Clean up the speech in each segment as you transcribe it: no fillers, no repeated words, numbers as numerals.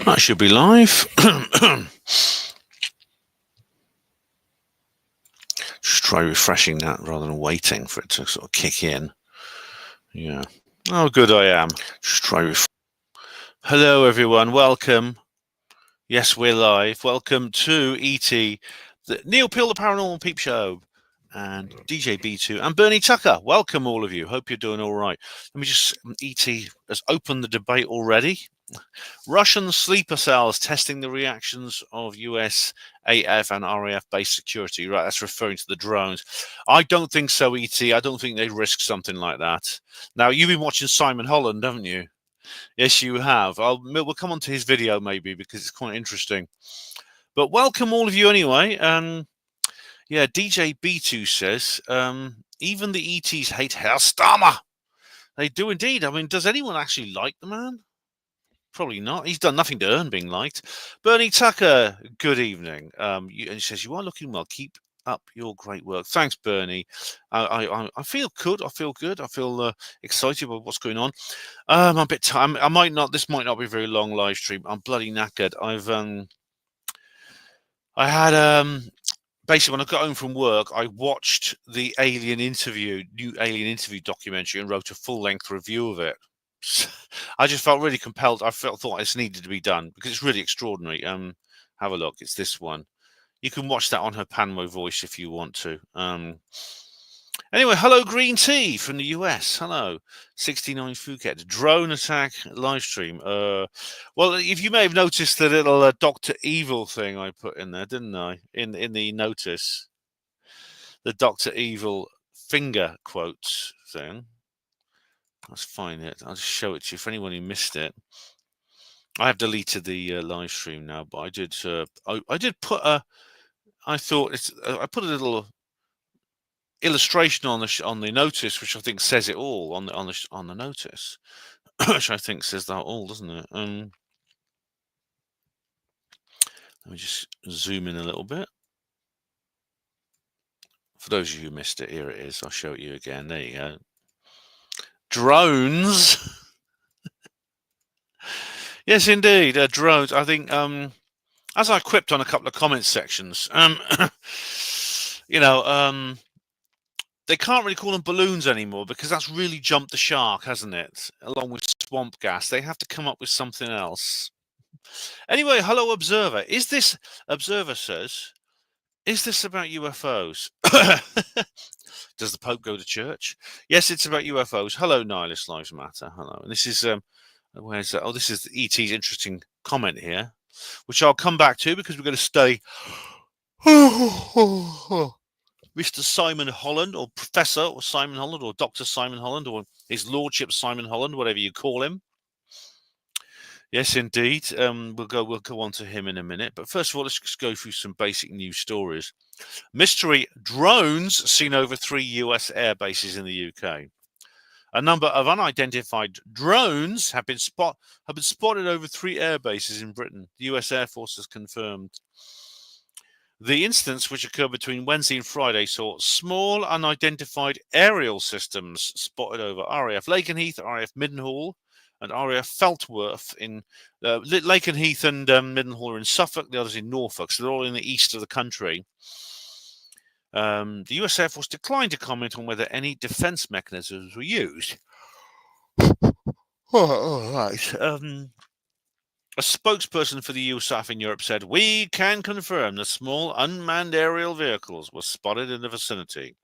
That should be live. Just try refreshing that rather than waiting for it to sort of kick in. Yeah. Oh, good I am. Just try Hello, everyone. Welcome. Yes, we're live. Welcome to ET, the Neil Peel, the Paranormal Peep Show, and DJ B2 and Bernie Tucker. Welcome, all of you. Hope you're doing all right. Let me just, ET has opened the debate already. Russian sleeper cells testing the reactions of US AF and RAF base security. Right, that's referring to the drones. I don't think so, ET. I don't think they'd risk something like that. Now, you've been watching Simon Holland, haven't you? Yes, you have. We'll come on to his video maybe because it's quite interesting. But welcome all of you anyway. Yeah, DJ B2 says, even the ETs hate Herr Starmer. They do indeed. I mean, does anyone actually like the man? Probably not. He's done nothing to earn being liked. Bernie Tucker, good evening. And he says, you are looking well. Keep up your great work. Thanks, Bernie. I feel good. I feel good. I feel excited about what's going on. I'm a bit tired. I might not. This might not be a very long live stream. I'm bloody knackered. I had basically when I got home from work, I watched the new Alien interview documentary and wrote a full-length review of it. I just felt really compelled. Thought this needed to be done because it's really extraordinary. Have a look. It's this one. You can watch that on her Panmo voice if you want to. Anyway, hello Green Tea from the US. Hello, 69 Phuket drone attack live stream. Well, if you may have noticed the little Dr. Evil thing I put in there, didn't I? In the notice, the Dr. Evil finger quotes thing. Let's find it. I'll just show it to you for anyone who missed it. I have deleted the live stream now, but I did. I did put a. I thought it's. I put a little illustration on the notice, which I think says it all on the notice, which I think says that all, doesn't it? Let me just zoom in a little bit. For those of you who missed it, here it is. I'll show it you again. There you go. Drones. Yes, indeed, drones. I think, as I quipped on a couple of comment sections, they can't really call them balloons anymore because that's really jumped the shark, hasn't it? Along with swamp gas, they have to come up with something else. Anyway, hello, Observer. Observer says, is this about UFOs? Does the Pope go to church? Yes, it's about UFOs. Hello, Nihilist Lives Matter. Hello. And this is, where's that? Oh, this is ET's interesting comment here, which I'll come back to because we're going to study Mr. Simon Holland, or Professor or Simon Holland, or Dr. Simon Holland, or His Lordship Simon Holland, whatever you call him. Yes, indeed. We'll go on to him in a minute. But first of all, let's just go through some basic news stories. Mystery drones seen over 3 US air bases in the UK. A number of unidentified drones have been spotted over 3 air bases in Britain. The US Air Force has confirmed. The incidents, which occurred between Wednesday and Friday, saw small unidentified aerial systems spotted over RAF Lakenheath, RAF Middenhall, and RAF Feltworth in Lakenheath and Middenhall are in Suffolk, the others in Norfolk, so they're all in the east of the country. The US Air Force declined to comment on whether any defense mechanisms were used. Right. A spokesperson for the USAF in Europe said, we can confirm that small unmanned aerial vehicles were spotted in the vicinity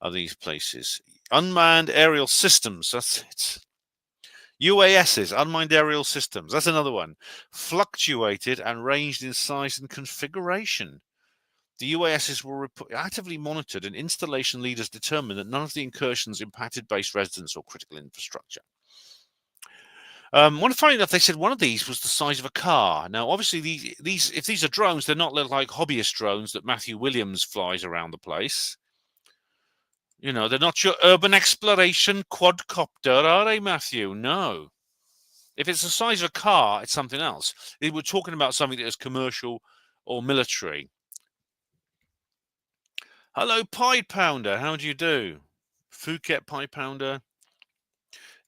of these places. Unmanned aerial systems, that's it. UASs, unmanned aerial systems, that's another one. Fluctuated and ranged in size and configuration. The UASs were actively monitored, and installation leaders determined that none of the incursions impacted base residents or critical infrastructure. Funny enough, they said one of these was the size of a car. Now, obviously, if these are drones, they're not like hobbyist drones that Matthew Williams flies around the place. You know, they're not your urban exploration quadcopter, are they, Matthew? No. If it's the size of a car, it's something else. We're talking about something that is commercial or military. Hello, Pie Pounder. How do you do? Phuket Pie Pounder.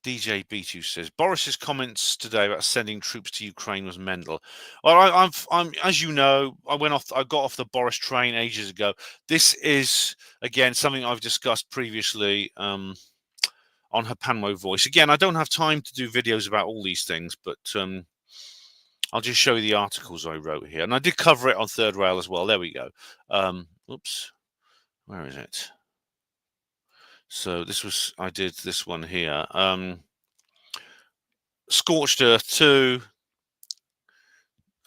DJ B2 says Boris's comments today about sending troops to Ukraine was mental. Well, I'm as you know, I got off the Boris train ages ago. This is again something I've discussed previously on Hapanmo Voice. Again, I don't have time to do videos about all these things, but I'll just show you the articles I wrote here, and I did cover it on Third Rail as well. There we go. Oops, where is it? So I did this one here. Scorched Earth 2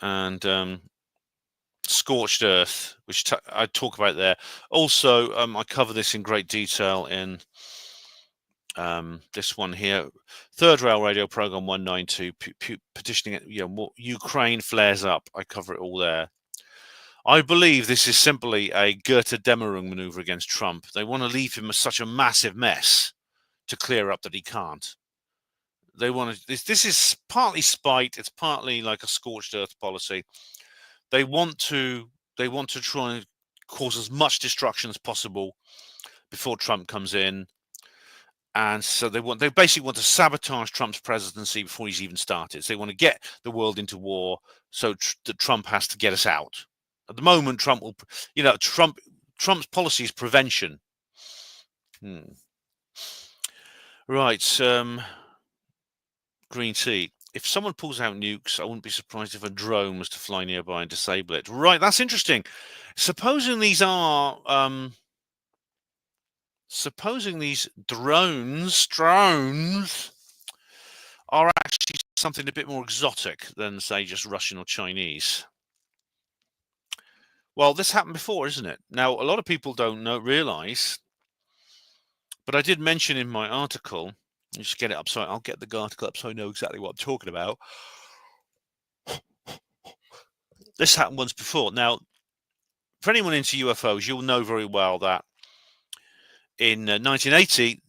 and Scorched Earth, which I talk about there. Also, I cover this in great detail in this one here, Third Rail Radio Program 192, petitioning, Ukraine flares up. I cover it all there. I believe this is simply a Goethe Dämmerung maneuver against Trump. They want to leave him as such a massive mess to clear up that he can't. They want to. This is partly spite. It's partly like a scorched earth policy. They want to try and cause as much destruction as possible before Trump comes in, and so they basically want to sabotage Trump's presidency before he's even started. So they want to get the world into war, so that Trump has to get us out. At the moment, Trump will, Trump's policy is prevention. Right. Green tea. If someone pulls out nukes, I wouldn't be surprised if a drone was to fly nearby and disable it. Right, that's interesting. Supposing these drones are actually something a bit more exotic than, say, just Russian or Chinese. Well, this happened before, isn't it? Now, a lot of people don't realize, but I did mention in my article. Just get it up so I'll get the article up so I know exactly what I'm talking about. This happened once before. Now, for anyone into UFOs, you'll know very well that in 1980,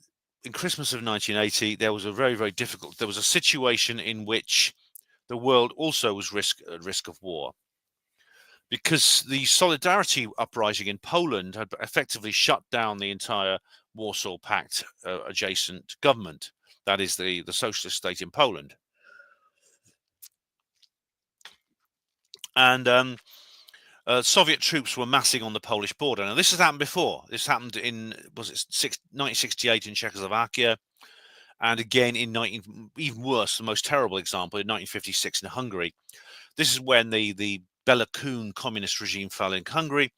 in Christmas of 1980, there was a very, very difficult. There was a situation in which the world also was at risk of war, because the Solidarity uprising in Poland had effectively shut down the entire Warsaw Pact adjacent government. That is the socialist state in Poland. And Soviet troops were massing on the Polish border. Now, this has happened before. This happened in, 1968 in Czechoslovakia, and again even worse, the most terrible example, in 1956 in Hungary. This is when the Bela Kun communist regime fell in Hungary.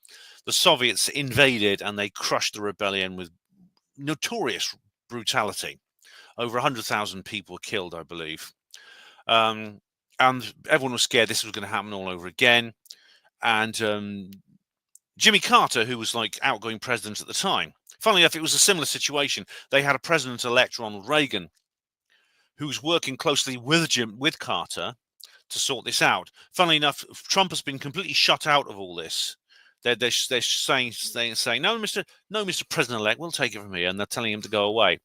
The Soviets invaded and they crushed the rebellion with notorious brutality. Over 100,000 people were killed, I believe. And everyone was scared this was going to happen all over again. And Jimmy Carter, who was like outgoing president at the time, funnily enough, it was a similar situation. They had a president-elect, Ronald Reagan, who was working closely with Carter to sort this out. Funnily enough, Trump has been completely shut out of all this. They're saying, no, Mr. President-elect, we'll take it from here, and they're telling him to go away.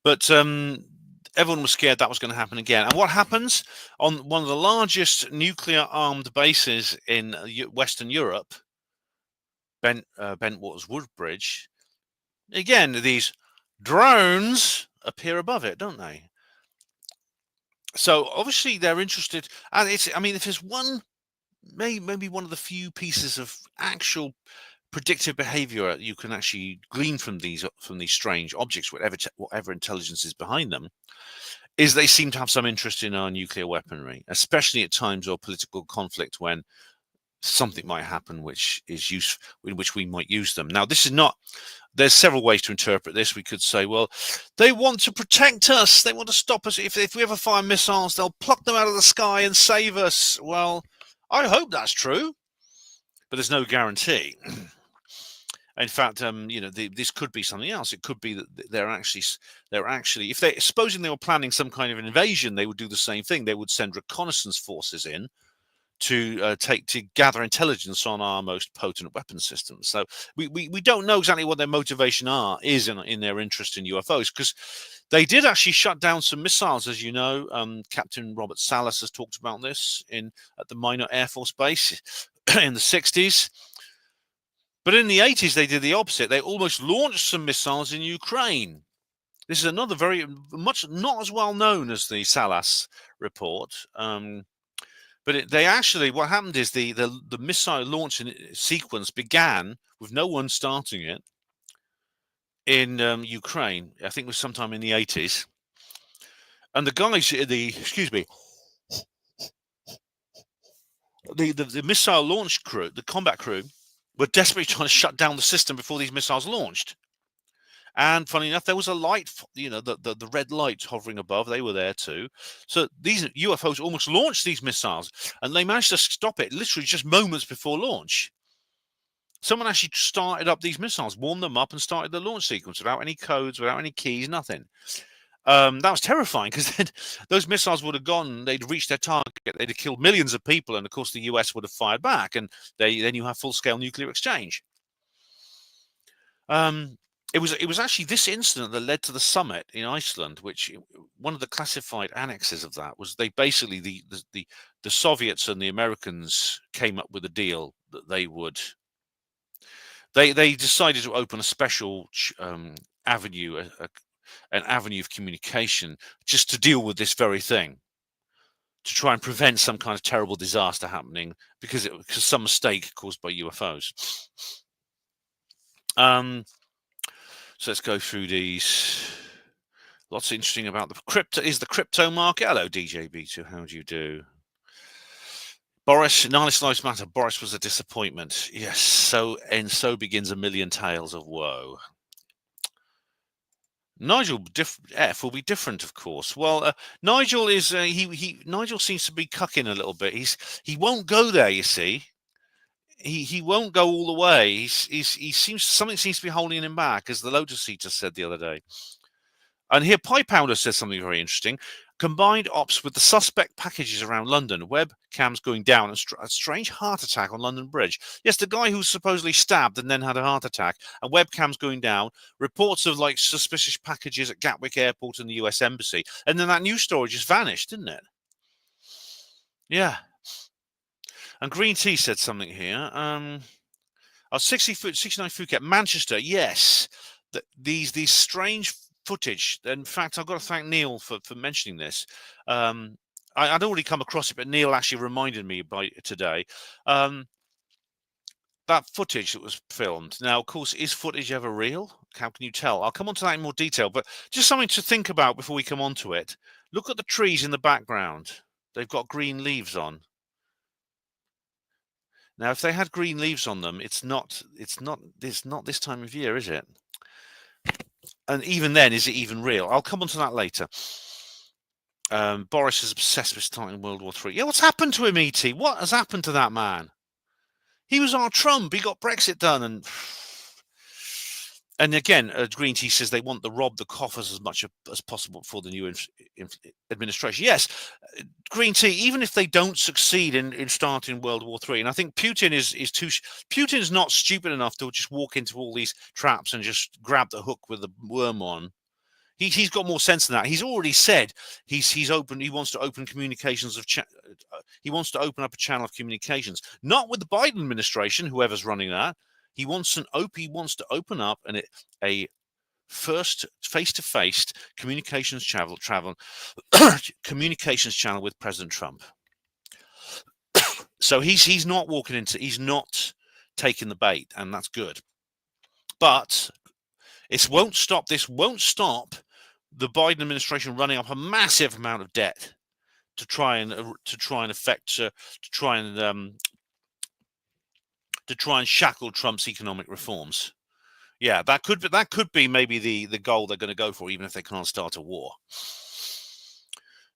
But everyone was scared that was going to happen again. And what happens on one of the largest nuclear-armed bases in Western Europe, Bentwaters Woodbridge, again, these drones appear above it, don't they? So obviously they're interested, and if there's one, maybe one of the few pieces of actual predictive behavior you can actually glean from these strange objects, whatever intelligence is behind them, is they seem to have some interest in our nuclear weaponry, especially at times of political conflict when something might happen which is in which we might use them. Now, this is not. There's several ways to interpret this. We could say, well, they want to protect us. They want to stop us. If we ever fire missiles, they'll pluck them out of the sky and save us. Well, I hope that's true, but there's no guarantee. In fact, this could be something else. It could be that they're actually, supposing they were planning some kind of invasion, they would do the same thing. They would send reconnaissance forces in to gather intelligence on our most potent weapon systems. So we don't know exactly what their motivation is in their interest in UFOs, because they did actually shut down some missiles, as you know. Captain Robert Salas has talked about this at the Minot Air Force Base in the 60s. But in the 80s, they did the opposite. They almost launched some missiles in Ukraine. This is another very much not as well known as the Salas report. But they actually, what happened is the missile launch sequence began with no one starting it in Ukraine. I think it was sometime in the 80s. And the guys, excuse me, the missile launch crew, the combat crew, were desperately trying to shut down the system before these missiles launched. And funny enough, there was a light, the red light hovering above. They were there too. So these UFOs almost launched these missiles, and they managed to stop it literally just moments before launch. Someone actually started up these missiles, warmed them up, and started the launch sequence without any codes, without any keys, nothing. That was terrifying, because then those missiles would have gone, they'd reached their target, they'd have killed millions of people, and of course the US would have fired back, and then you have full-scale nuclear exchange. It was actually this incident that led to the summit in Iceland, which one of the classified annexes of that was they basically the Soviets and the Americans came up with a deal that they would. They decided to open a special avenue, an avenue of communication, just to deal with this very thing, to try and prevent some kind of terrible disaster happening because some mistake caused by UFOs. So let's go through these. Lots interesting about the crypto market. Hello, DJB2. How do you do? Boris, Nice Lives Matter. Boris was a disappointment. Yes, so begins a million tales of woe. Nigel F will be different, of course. Well, Nigel is Nigel seems to be cucking a little bit. He won't go there. You see, he won't go all the way. Something seems to be holding him back, as the Lotus Eater said the other day. And here, Pie Pounder says something very interesting. Combined ops with the suspect packages around London, webcams going down, and a strange heart attack on London Bridge. Yes, the guy who supposedly stabbed and then had a heart attack, and webcams going down, reports of like suspicious packages at Gatwick Airport and the US Embassy. And then that news story just vanished, didn't it? Yeah. And Green Tea said something here. 69 Phuket, Manchester. Yes. These strange footage. In fact, I've got to thank Neil for mentioning this. I'd already come across it, but Neil actually reminded me today. That footage that was filmed. Now, of course, is footage ever real? How can you tell? I'll come on to that in more detail, but just something to think about before we come on to it. Look at the trees in the background. They've got green leaves on. Now, if they had green leaves on them, it's not this time of year, is it? And even then, is it even real? I'll come on to that later. Boris is obsessed with starting World War III. Yeah, what's happened to him, E.T.? What has happened to that man? He was our Trump. He got Brexit done. And again, Green Tea says they want to rob the coffers as much as possible for the new administration. Yes, Green Tea, even if they don't succeed in starting World War III, and I think Putin Putin's not stupid enough to just walk into all these traps and just grab the hook with the worm on. He's got more sense than that. He's already said he's open. He wants to open communications he wants to open up a channel of communications, not with the Biden administration, whoever's running that. He wants to open up a first face-to-face communications channel communications channel with President Trump. So he's not taking the bait, and that's good. But this won't stop the Biden administration running up a massive amount of debt to try and shackle Trump's economic reforms. Yeah, that could be maybe the goal they're going to go for, even if they can't start a war.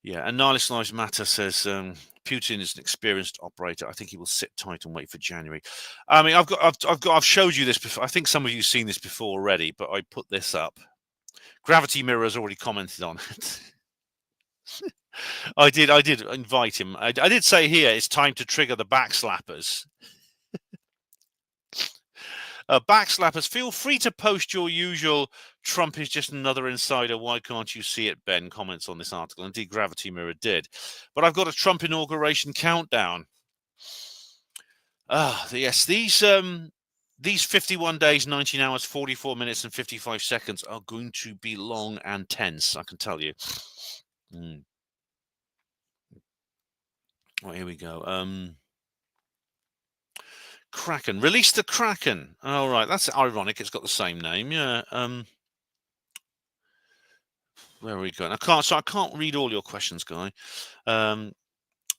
Yeah, and Nihilist Lives Matter says Putin is an experienced operator. I think he will sit tight and wait for January. I mean, I've showed you this before. I think some of you've seen this before already, but I put this up. Gravity Mirror has already commented on it. I did invite him. I did say here it's time to trigger the backslappers. Backslappers, feel free to post your usual Trump is just another insider, why can't you see it, Ben, comments on this article. Indeed, Gravity Mirror did. But I've got a Trump inauguration countdown. Yes, these these 51 days, 19 hours, 44 minutes, and 55 seconds are going to be long and tense, I can tell you. Well, here we go. Kraken. Release the Kraken. All right, that's ironic. It's got the same name. Yeah. Where are we going? I can't read all your questions, Guy.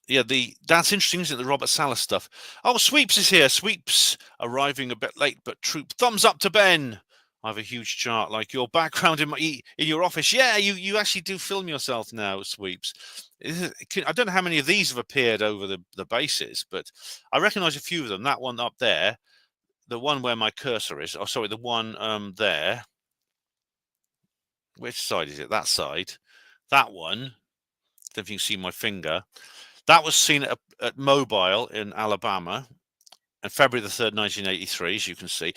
Yeah, that's interesting, isn't it? The Robert Salah stuff. Oh, Sweeps is here. Sweeps arriving a bit late, but troop. Thumbs up to Ben. I have a huge chart like your background in your office. Yeah, you actually do film yourself now, Sweeps. I don't know how many of these have appeared over the bases, but I recognise a few of them. That one up there, the one where my cursor is. Oh, sorry, the one there. Which side is it? That side. That one. Don't know if you can see my finger. That was seen at Mobile in Alabama on February the 3rd, 1983, as you can see.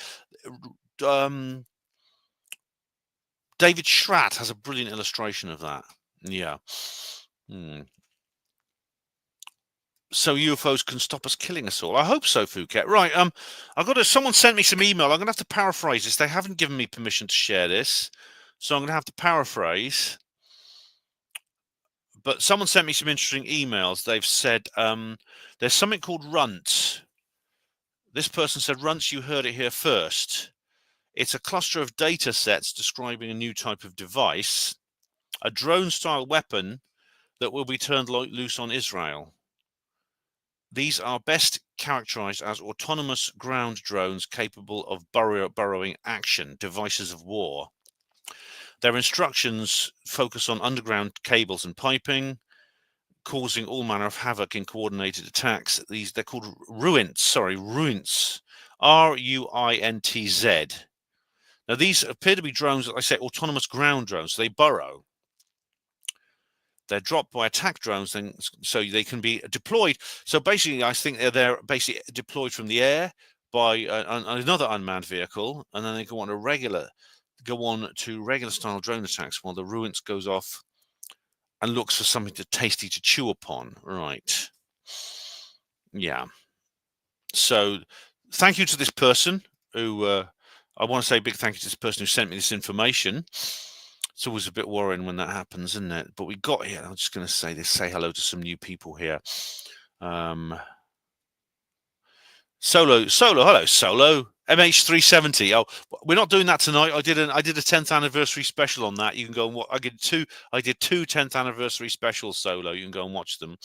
David Schratt has a brilliant illustration of that. Yeah. So UFOs can stop us killing us all. I hope so, Phuket. Right. Someone sent me some email. I'm gonna have to paraphrase this. They haven't given me permission to share this, so I'm gonna have to paraphrase. But someone sent me some interesting emails. They've said there's something called runts. This person said, runts, you heard it here first. It's a cluster of data sets describing a new type of device, a drone-style weapon that will be turned loose on Israel. These are best characterized as autonomous ground drones capable of burrowing action, devices of war. Their instructions focus on underground cables and piping, causing all manner of havoc in coordinated attacks. They're called ruints. Ruints. R-U-I-N-T-Z. Now, these appear to be drones, like I say, autonomous ground drones. So they burrow. They're dropped by attack drones, so they can be deployed. So basically, I think they're basically deployed from the air by another unmanned vehicle, and then they go on to regular style drone attacks while the ruints goes off and looks for something tasty to chew upon. Right. Yeah. So thank you to this person who, I want to say a big thank you to this person who sent me this information. It's always a bit worrying when that happens, isn't it? But we got here. I'm just going to say hello to some new people here. Solo, hello, Solo. MH370. Oh, we're not doing that tonight. I did a 10th anniversary special on that. You can go and watch. I did two 10th anniversary specials, Solo. You can go and watch them.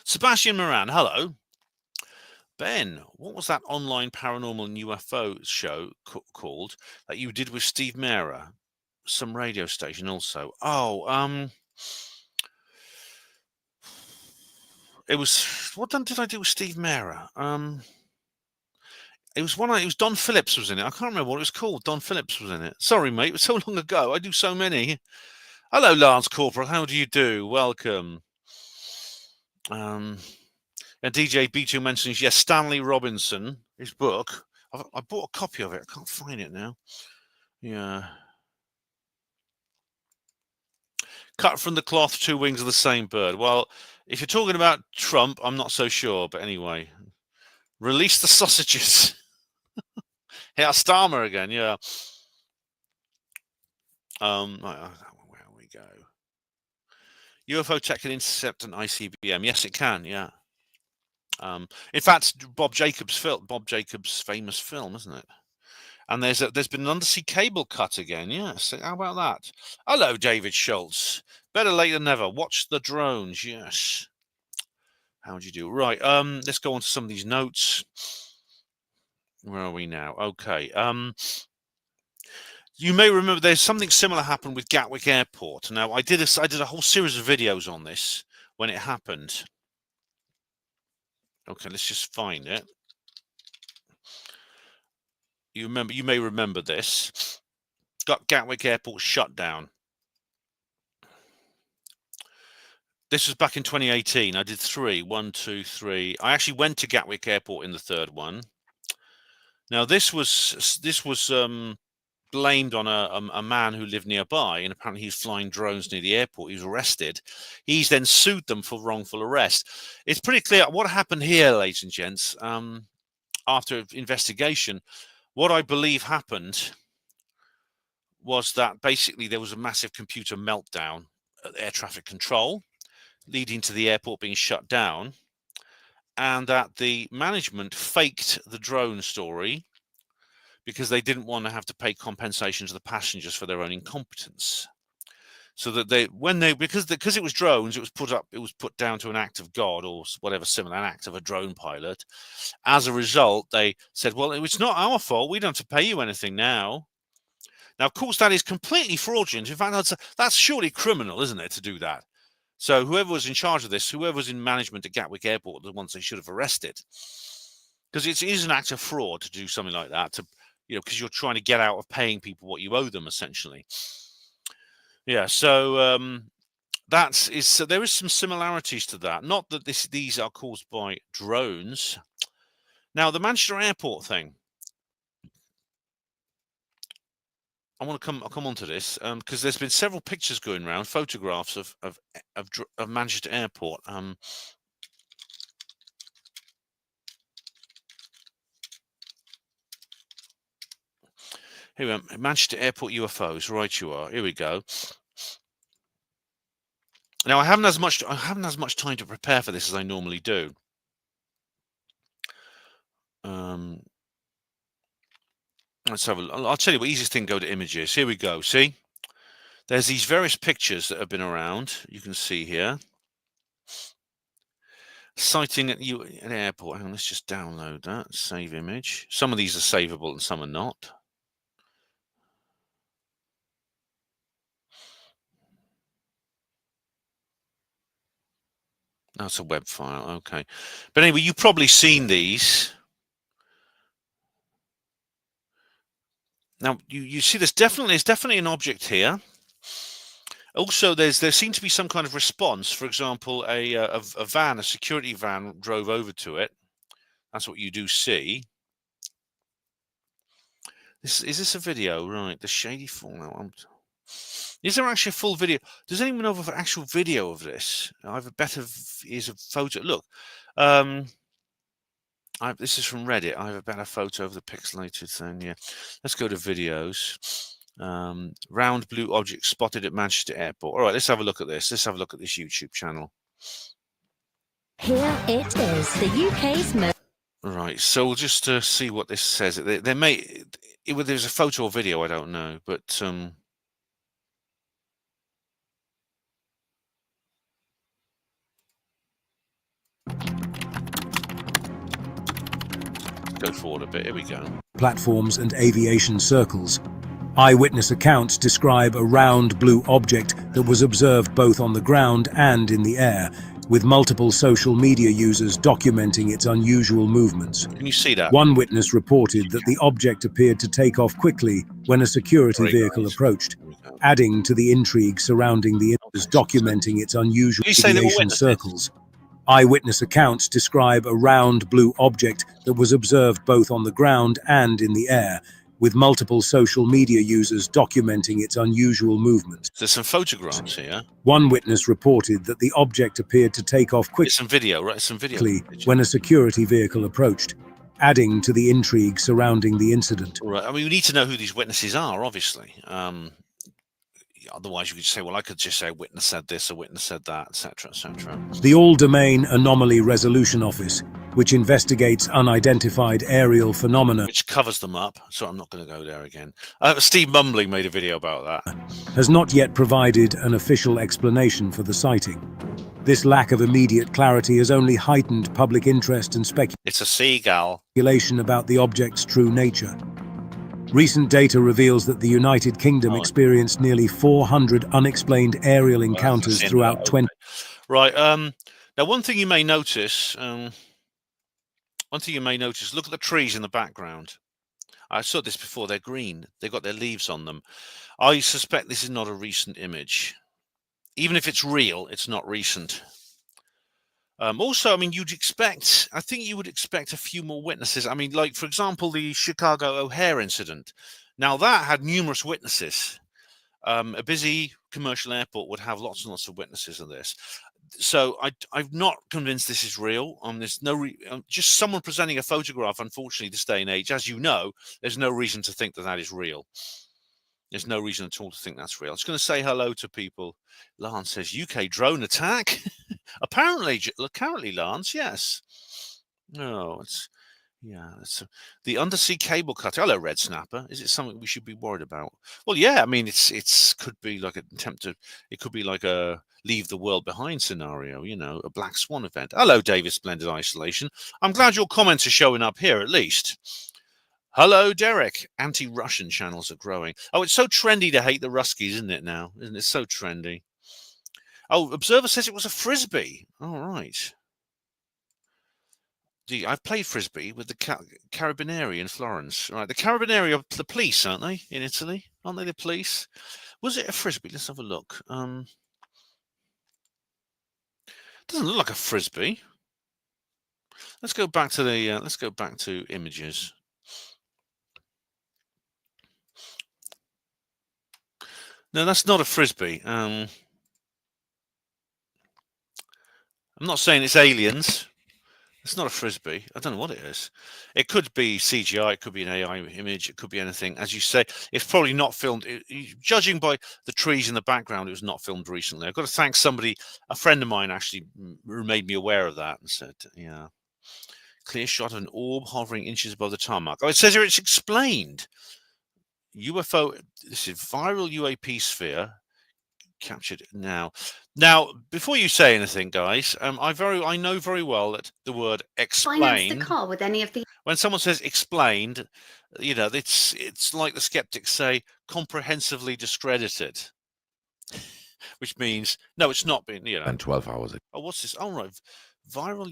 Sebastian Moran, hello. Ben, what was that online paranormal and UFO show called that you did with Steve Mera? Some radio station also. Oh, it was, what did I do with Steve Mera? It was it was Don Phillips was in it. I can't remember what it was called. Don Phillips was in it. Sorry, mate. It was so long ago. I do so many. Hello, Lance Corporal. How do you do? Welcome. And DJ B2 mentions, yes, Stanley Robinson, his book. I bought a copy of it. I can't find it now. Yeah. Cut from the cloth, two wings of the same bird. Well, if you're talking about Trump, I'm not so sure. But anyway, release the sausages. Herr Starmer again, yeah. Where we go. UFO tech can intercept an ICBM. Yes, it can. Yeah. In fact, Bob Jacobs' famous film, isn't it? And there's been an undersea cable cut again. Yes. How about that? Hello, David Schultz. Better late than never. Watch the drones. Yes. How would you do? Right. Let's go on to some of these notes. Where are we now? Okay. You may remember there's something similar happened with Gatwick Airport. Now, I did a whole series of videos on this when it happened. Okay, let's just find it. You may remember this. Got Gatwick Airport shut down. This was back in 2018. I did 3. 1, 2, 3. I actually went to Gatwick Airport in the third one. Now, this was blamed on a man who lived nearby, and apparently he's flying drones near the airport. He was arrested. He's then sued them for wrongful arrest. It's pretty clear what happened here, ladies and gents. after investigation, what I believe happened was that basically there was a massive computer meltdown at air traffic control, leading to the airport being shut down, and that the management faked the drone story because they didn't want to have to pay compensation to the passengers for their own incompetence. So that because it was drones, it was put down to an act of God or whatever similar, an act of a drone pilot. As a result, they said, well, it's not our fault. We don't have to pay you anything now. Now, of course, that is completely fraudulent. In fact, that's surely criminal, isn't it, to do that? So whoever was in charge of this, whoever was in management at Gatwick Airport, the ones they should have arrested. Because it is an act of fraud to do something like that, because you're trying to get out of paying people what you owe them, essentially. Yeah, so so there is some similarities to that. Not that these are caused by drones. Now, the Manchester Airport thing. I'll come on to this because there's been several pictures going around, photographs of Manchester Airport. Here we are, Manchester Airport UFOs. Right, you are. Here we go. Now, I haven't as much time to prepare for this as I normally do. Let's have I'll tell you what, easiest thing, go to images. Here we go. See, there's these various pictures that have been around. You can see here. Sighting at an airport. Hang on, let's just download that. Save image. Some of these are savable and some are not. That's a web file. Okay. But anyway, you've probably seen these. Now, you see there's definitely an object here. Also, there seemed to be some kind of response. For example, a security van drove over to it. That's what you do see. Is this a video? Right, the shady fallout. Is there actually a full video? Does anyone know of an actual video of this? I have a better is a photo. Look, this is from Reddit. I have a better photo of the pixelated thing. Yeah, let's go to videos. Round blue object spotted at Manchester Airport. All right, let's have a look at this. Let's have a look at this YouTube channel. Here it is, the UK's most. Right, so we'll just see what this says. There's a photo or video, I don't know, but go forward a bit. Here we go. Platforms and aviation circles. Eyewitness accounts describe a round blue object that was observed both on the ground and in the air, with multiple social media users documenting its unusual movements. Can you see that? One witness reported that the object appeared to take off quickly when a security vehicle approached, adding to the intrigue surrounding the images documenting its unusual aviation circles. Eyewitness accounts describe a round blue object that was observed both on the ground and in the air, with multiple social media users documenting its unusual movements. There's some photographs here. One witness reported that the object appeared to take off quickly. Some video, right? Some video when a security vehicle approached, adding to the intrigue surrounding the incident. Right. I mean, we need to know who these witnesses are, obviously. Otherwise, you could say, well, I could just say a witness said this, a witness said that, etc., etc. The All-Domain Anomaly Resolution Office, which investigates unidentified aerial phenomena, which covers them up, so I'm not going to go there again. Steve Mumbling made a video about that. Has not yet provided an official explanation for the sighting. This lack of immediate clarity has only heightened public interest and It's a seagull. speculation about the object's true nature. Recent data reveals that the United Kingdom experienced nearly 400 unexplained aerial encounters throughout 20. Right. Now, one thing you may notice, look at the trees in the background. I saw this before. They're green. They've got their leaves on them. I suspect this is not a recent image. Even if it's real, it's not recent. Also, I mean, I think you would expect a few more witnesses. I mean, like, for example, the Chicago O'Hare incident. Now, that had numerous witnesses. A busy commercial airport would have lots and lots of witnesses of this. So I'm not convinced this is real. There's no just someone presenting a photograph. Unfortunately, this day and age, as you know, there's no reason to think that that is real. There's no reason at all to think that's real. I'm just going to say hello to people. Lance says UK drone attack. Apparently, Lance, yes. No, it's the undersea cable cutter. Hello, Red Snapper. Is it something we should be worried about? Well, yeah. I mean, it's could be like an attempt to. It could be like a leave the world behind scenario. You know, a black swan event. Hello, David Splendid Isolation. I'm glad your comments are showing up here at least. Hello, Derek. Anti-Russian channels are growing. Oh, it's so trendy to hate the Ruskies, isn't it now? Isn't it so trendy? Oh, Observer says it was a Frisbee. All right. I've played Frisbee with the Carabinieri in Florence. Right, the Carabinieri are the police, aren't they, in Italy? Aren't they the police? Was it a Frisbee? Let's have a look. Doesn't look like a Frisbee. Let's go back to the. Let's go back to images. No, that's not a Frisbee. I'm not saying it's aliens. It's not a Frisbee. I don't know what it is. It could be CGI. It could be an AI image. It could be anything. As you say, it's probably not filmed. Judging by the trees in the background, it was not filmed recently. I've got to thank somebody, a friend of mine actually made me aware of that and said, yeah. Clear shot of an orb hovering inches above the tarmac. Oh, it says here it's explained. UFO, this is viral UAP sphere. Captured now. Now, before you say anything, guys, I know very well that the word explained. Finance the car with any of the. When someone says explained, you know, it's like the skeptics say, comprehensively discredited, which means no, it's not been. You know, and 12 hours ago. Oh, what's this? Oh, right. Viral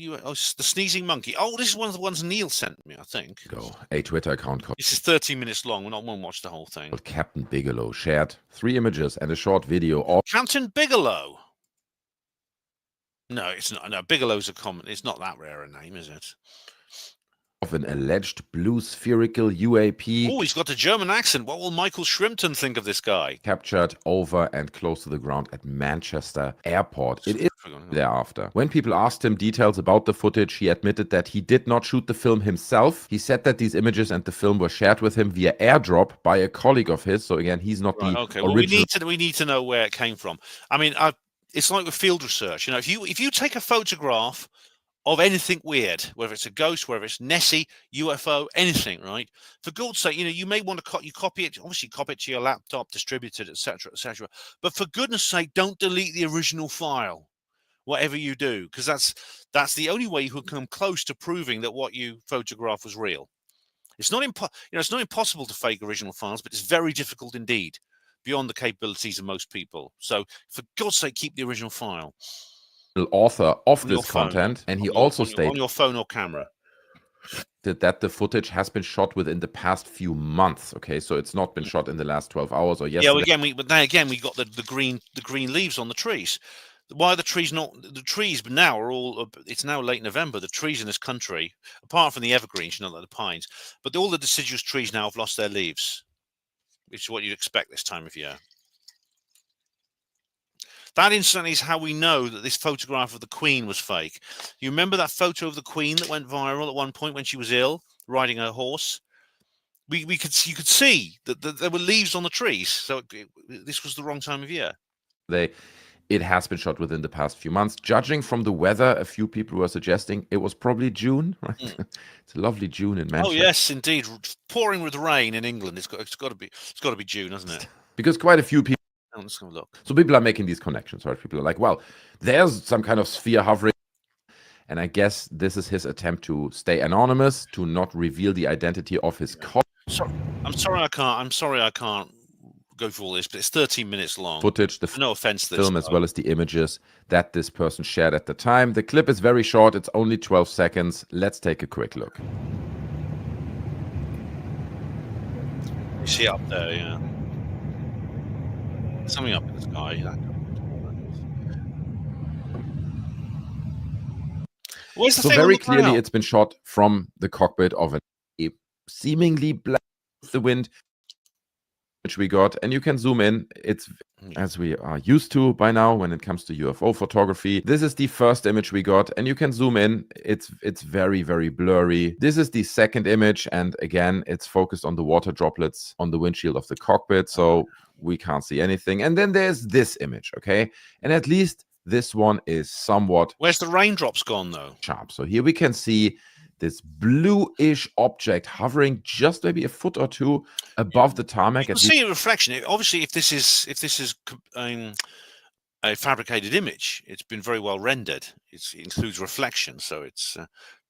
the sneezing monkey. Oh, this is one of the ones Neil sent me, I think. A Twitter account called. This is 30 minutes long. We won't watch the whole thing. Captain Bigelow shared 3 images and a short video. Of Captain Bigelow. No, it's not. No, Bigelow's a common. It's not that rare a name, is it? Of an alleged blue spherical UAP. Oh, he's got a German accent. What will Michael Shrimpton think of this guy? Captured over and close to the ground at Manchester Airport. It is thereafter. When people asked him details about the footage, he admitted that he did not shoot the film himself. He said that these images and the film were shared with him via airdrop by a colleague of his. So again, he's not the okay. original. Well, we need to know where it came from. I mean, it's like with field research. You know, if you take a photograph of anything weird, whether it's a ghost, whether it's Nessie, UFO, anything, right? For God's sake, you know, you may want to copy it, obviously copy it to your laptop, distribute it, etc., etc. But for goodness sake, don't delete the original file, whatever you do, because that's the only way you can come close to proving that what you photographed was real. It's not it's not impossible to fake original files, but it's very difficult indeed, beyond the capabilities of most people. So for God's sake, keep the original file. Author of this content, and he also stated on your phone or camera that the footage has been shot within the past few months. Okay, so it's not been shot in the last 12 hours or yesterday. Yeah, well, again, we got the green leaves on the trees. Why are the trees not? The trees now are all. It's now late November. The trees in this country, apart from the evergreens, like the pines, but all the deciduous trees now have lost their leaves, which is what you'd expect this time of year. That instantly is how we know that this photograph of the Queen was fake. You remember that photo of the Queen that went viral at one point when she was ill, riding her horse? You could see that there were leaves on the trees. So this was the wrong time of year. It has been shot within the past few months. Judging from the weather, a few people were suggesting it was probably June. Right? It's a lovely June in Manchester. Oh yes, indeed, pouring with rain in England. It's got to be June, hasn't it? Because quite a few people. Let's have a look. So people are making these connections, right? People are like, well, there's some kind of sphere hovering. And I guess this is his attempt to stay anonymous, to not reveal the identity of his cause. I'm sorry I can't go through all this, but it's 13 minutes long. Footage, no offense to film, as well as the images that this person shared at the time. The clip is very short. It's only 12 seconds. Let's take a quick look. You see up there, yeah. Something up in the sky. Yeah. So very clearly it's been shot from the cockpit of a seemingly black the wind we got, and you can zoom in. It's as we are used to by now when it comes to UFO photography. This is the first image we got, and you can zoom in. It's very, very blurry. This is the second image, and again, it's focused on the water droplets on the windshield of the cockpit, so we can't see anything. And then there's this image, okay? And at least this one is somewhat... Where's the raindrops gone, though? Sharp. So here we can see this bluish object hovering just maybe a foot or two above the tarmac. You can see a reflection. Obviously, if this is a fabricated image, it's been very well rendered. It includes reflection, so it's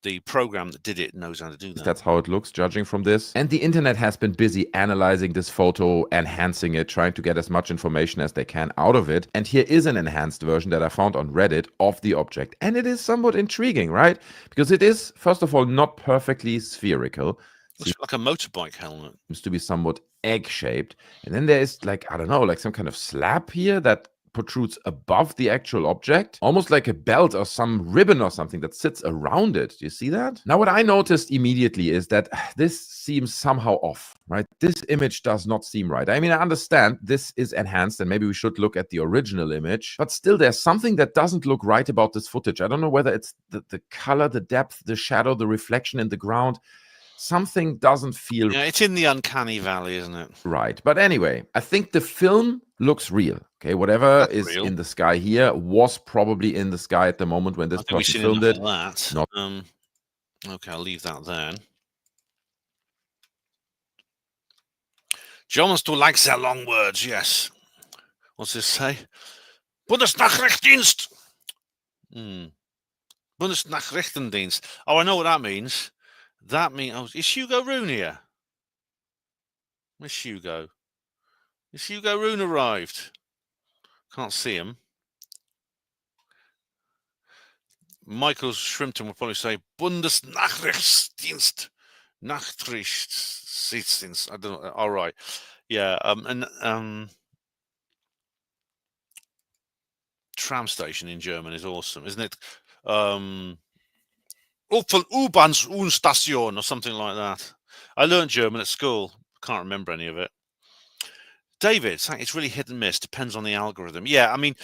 the program that did it knows how to do that. That's how it looks, judging from this. And the internet has been busy analyzing this photo, enhancing it, trying to get as much information as they can out of it. And here is an enhanced version that I found on Reddit of the object. And it is somewhat intriguing, right? Because it is, first of all, not perfectly spherical. Looks like a motorbike helmet. Seems to be somewhat egg-shaped. And then there is, like, I don't know, like some kind of slab here that protrudes above the actual object, almost like a belt or some ribbon or something that sits around it. Do you see that? Now, what I noticed immediately is that this seems somehow off, right? This image does not seem right. I mean, I understand this is enhanced and maybe we should look at the original image, but still there's something that doesn't look right about this footage. I don't know whether it's the color, the depth, the shadow, the reflection in the ground. Something doesn't feel... Yeah, it's in the uncanny valley, isn't it? Right. But anyway, I think the film looks real. Okay, whatever That's is real. in the sky here was probably in the sky at the moment when this person filmed it. That. Not... Okay, I'll leave that then. Germans do like their long words, yes. What's this say? Bundesnachrichtendienst. Bundesnachrichtendienst. Oh, I know what that means. That means... Oh, is Hugo Rune here? Where's Hugo? Is Hugo Rune arrived? Can't see him. Michael Shrimpton will probably say Bundesnachrichtendienst. Nachrichtendienst. I don't know. All right. Yeah. Tram station in German is awesome, isn't it? U-Bahn-Station or something like that. I learned German at school. Can't remember any of it. David, it's really hit and miss. Depends on the algorithm. Yeah, I mean,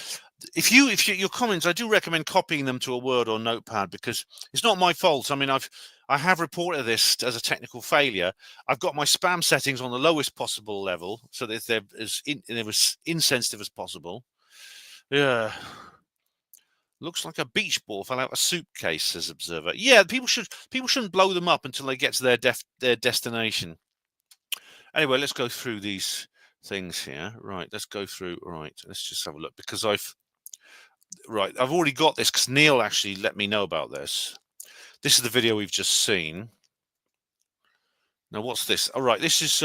if your comments, I do recommend copying them to a Word or Notepad because it's not my fault. I mean, I have reported this as a technical failure. I've got my spam settings on the lowest possible level so that they're as insensitive as possible. Yeah. Looks like a beach ball fell out of a suitcase, says Observer. Yeah, people shouldn't blow them up until they get to their destination. Anyway, let's go through these things here. Right, let's go through. Right, let's just have a look because I've already got this because Neil actually let me know about this. This is the video we've just seen. Now, what's this? All right, this is.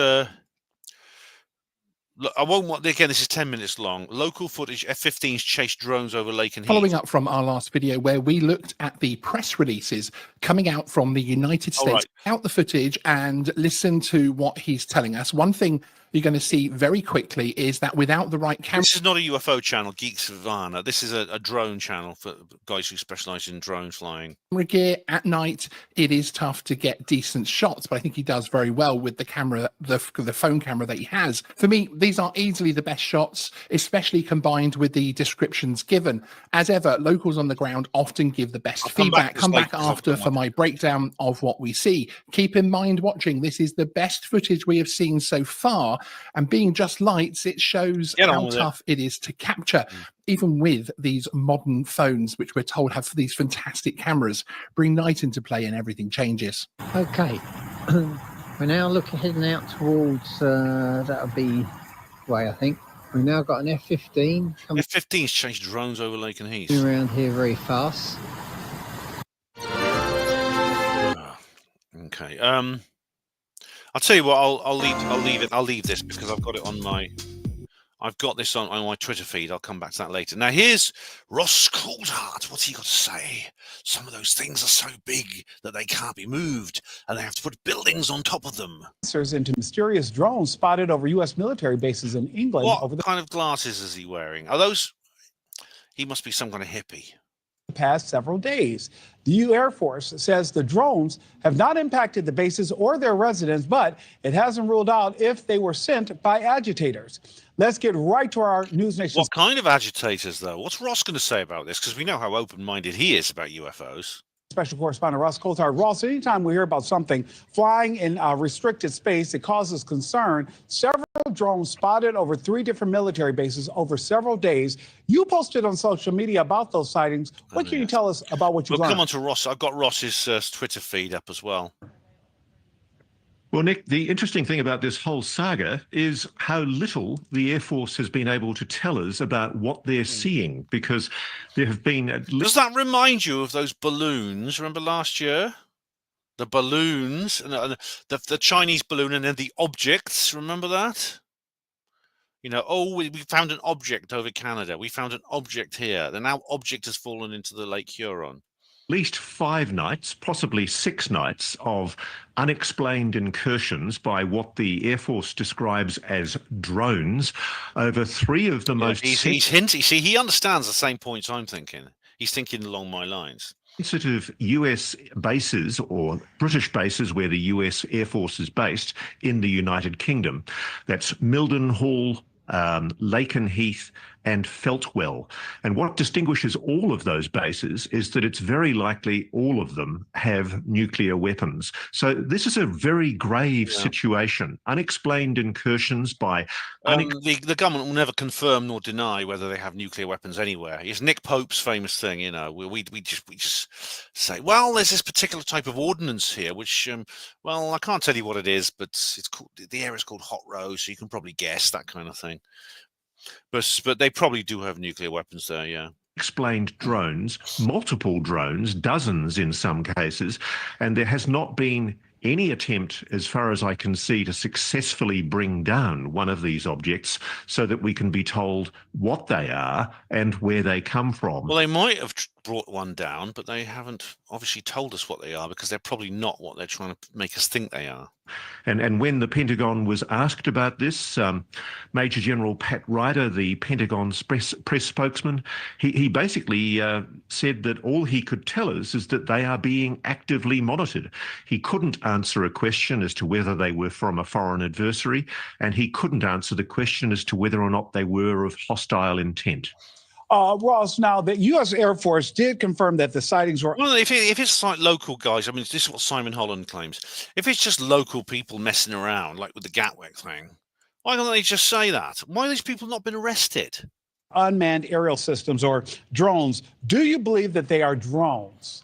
Look, I won't want again. This is 10 minutes long. Local footage: F-15s chase drones over Lake and Heath. Following up from our last video, where we looked at the press releases coming out from the United States, out the footage, and listen to what he's telling us. One thing you're going to see very quickly is that without the right camera... This is not a UFO channel, Geeks of Varna. This is a drone channel for guys who specialize in drone flying. Gear at night, it is tough to get decent shots, but I think he does very well with the camera, the phone camera that he has. For me, these are easily the best shots, especially combined with the descriptions given. As ever, locals on the ground often give the best feedback. Come back after for my breakdown of what we see. Keep in mind watching, this is the best footage we have seen so far. And being just lights, it shows how tough it is to capture, even with these modern phones, which we're told have these fantastic cameras. Bring night into play and everything changes. Okay, we're now heading out towards, that'll be way, I think. We've now got an F-15. F-15s chase drones over Lake and Heath. Around here very fast. Okay. I'll tell you what. I'll leave this because I've got it on my. I've got this on my Twitter feed. I'll come back to that later. Now here's Ross Coulthart. What's he got to say? Some of those things are so big that they can't be moved, and they have to put buildings on top of them. Answers into mysterious drones spotted over U.S. military bases in England. What kind of glasses is he wearing? Are those? He must be some kind of hippie. the past several days. The U Air Force says the drones have not impacted the bases or their residents, but it hasn't ruled out if they were sent by agitators. Let's get right to our News Nation. What kind of agitators, though? What's Ross going to say about this? Because we know how open-minded he is about UFOs. Special correspondent Ross Coulthart. Ross, anytime we hear about something flying in a restricted space, it causes concern. Several drones spotted over 3 different military bases over several days. You posted on social media about those sightings. What can you tell us about what you learned? We'll come on to Ross. I've got Ross's Twitter feed up as well. Well, Nick, the interesting thing about this whole saga is how little the Air Force has been able to tell us about what they're seeing, because there have been... Does that remind you of those balloons? Remember last year? The balloons, and the Chinese balloon, and then the objects. Remember that? You know, oh, we found an object over Canada. We found an object here. The now object has fallen into the Lake Huron. At least 5 nights, possibly 6 nights of unexplained incursions by what the Air Force describes as drones over 3 of the most... He's hinting. See, he understands the same points I'm thinking. He's thinking along my lines. Sensitive US bases or British bases where the US Air Force is based in the United Kingdom. That's Mildenhall, Lakenheath and Feltwell. And what distinguishes all of those bases is that it's very likely all of them have nuclear weapons. So this is a very grave situation. Unexplained incursions by... the government will never confirm nor deny whether they have nuclear weapons anywhere. It's Nick Pope's famous thing, you know, we just say, well, there's this particular type of ordnance here, which, well, I can't tell you what it is, but it's called, the area is called Hot Rose, so you can probably guess, that kind of thing. But they probably do have nuclear weapons there, yeah. Explained drones, multiple drones, dozens in some cases, and there has not been any attempt, as far as I can see, to successfully bring down one of these objects so that we can be told what they are and where they come from. Well, they might have brought one down, but they haven't obviously told us what they are, because they're probably not what they're trying to make us think they are. And when the Pentagon was asked about this, Major General Pat Ryder, the Pentagon's press spokesman, he basically said that all he could tell us is that they are being actively monitored. He couldn't answer a question as to whether they were from a foreign adversary, and he couldn't answer the question as to whether or not they were of hostile intent. Ross, now the U.S. Air Force did confirm that the sightings were... Well, if it's like local guys, I mean, this is what Simon Holland claims. If it's just local people messing around, like with the Gatwick thing, why don't they just say that? Why have these people not been arrested? Unmanned aerial systems or drones. Do you believe that they are drones?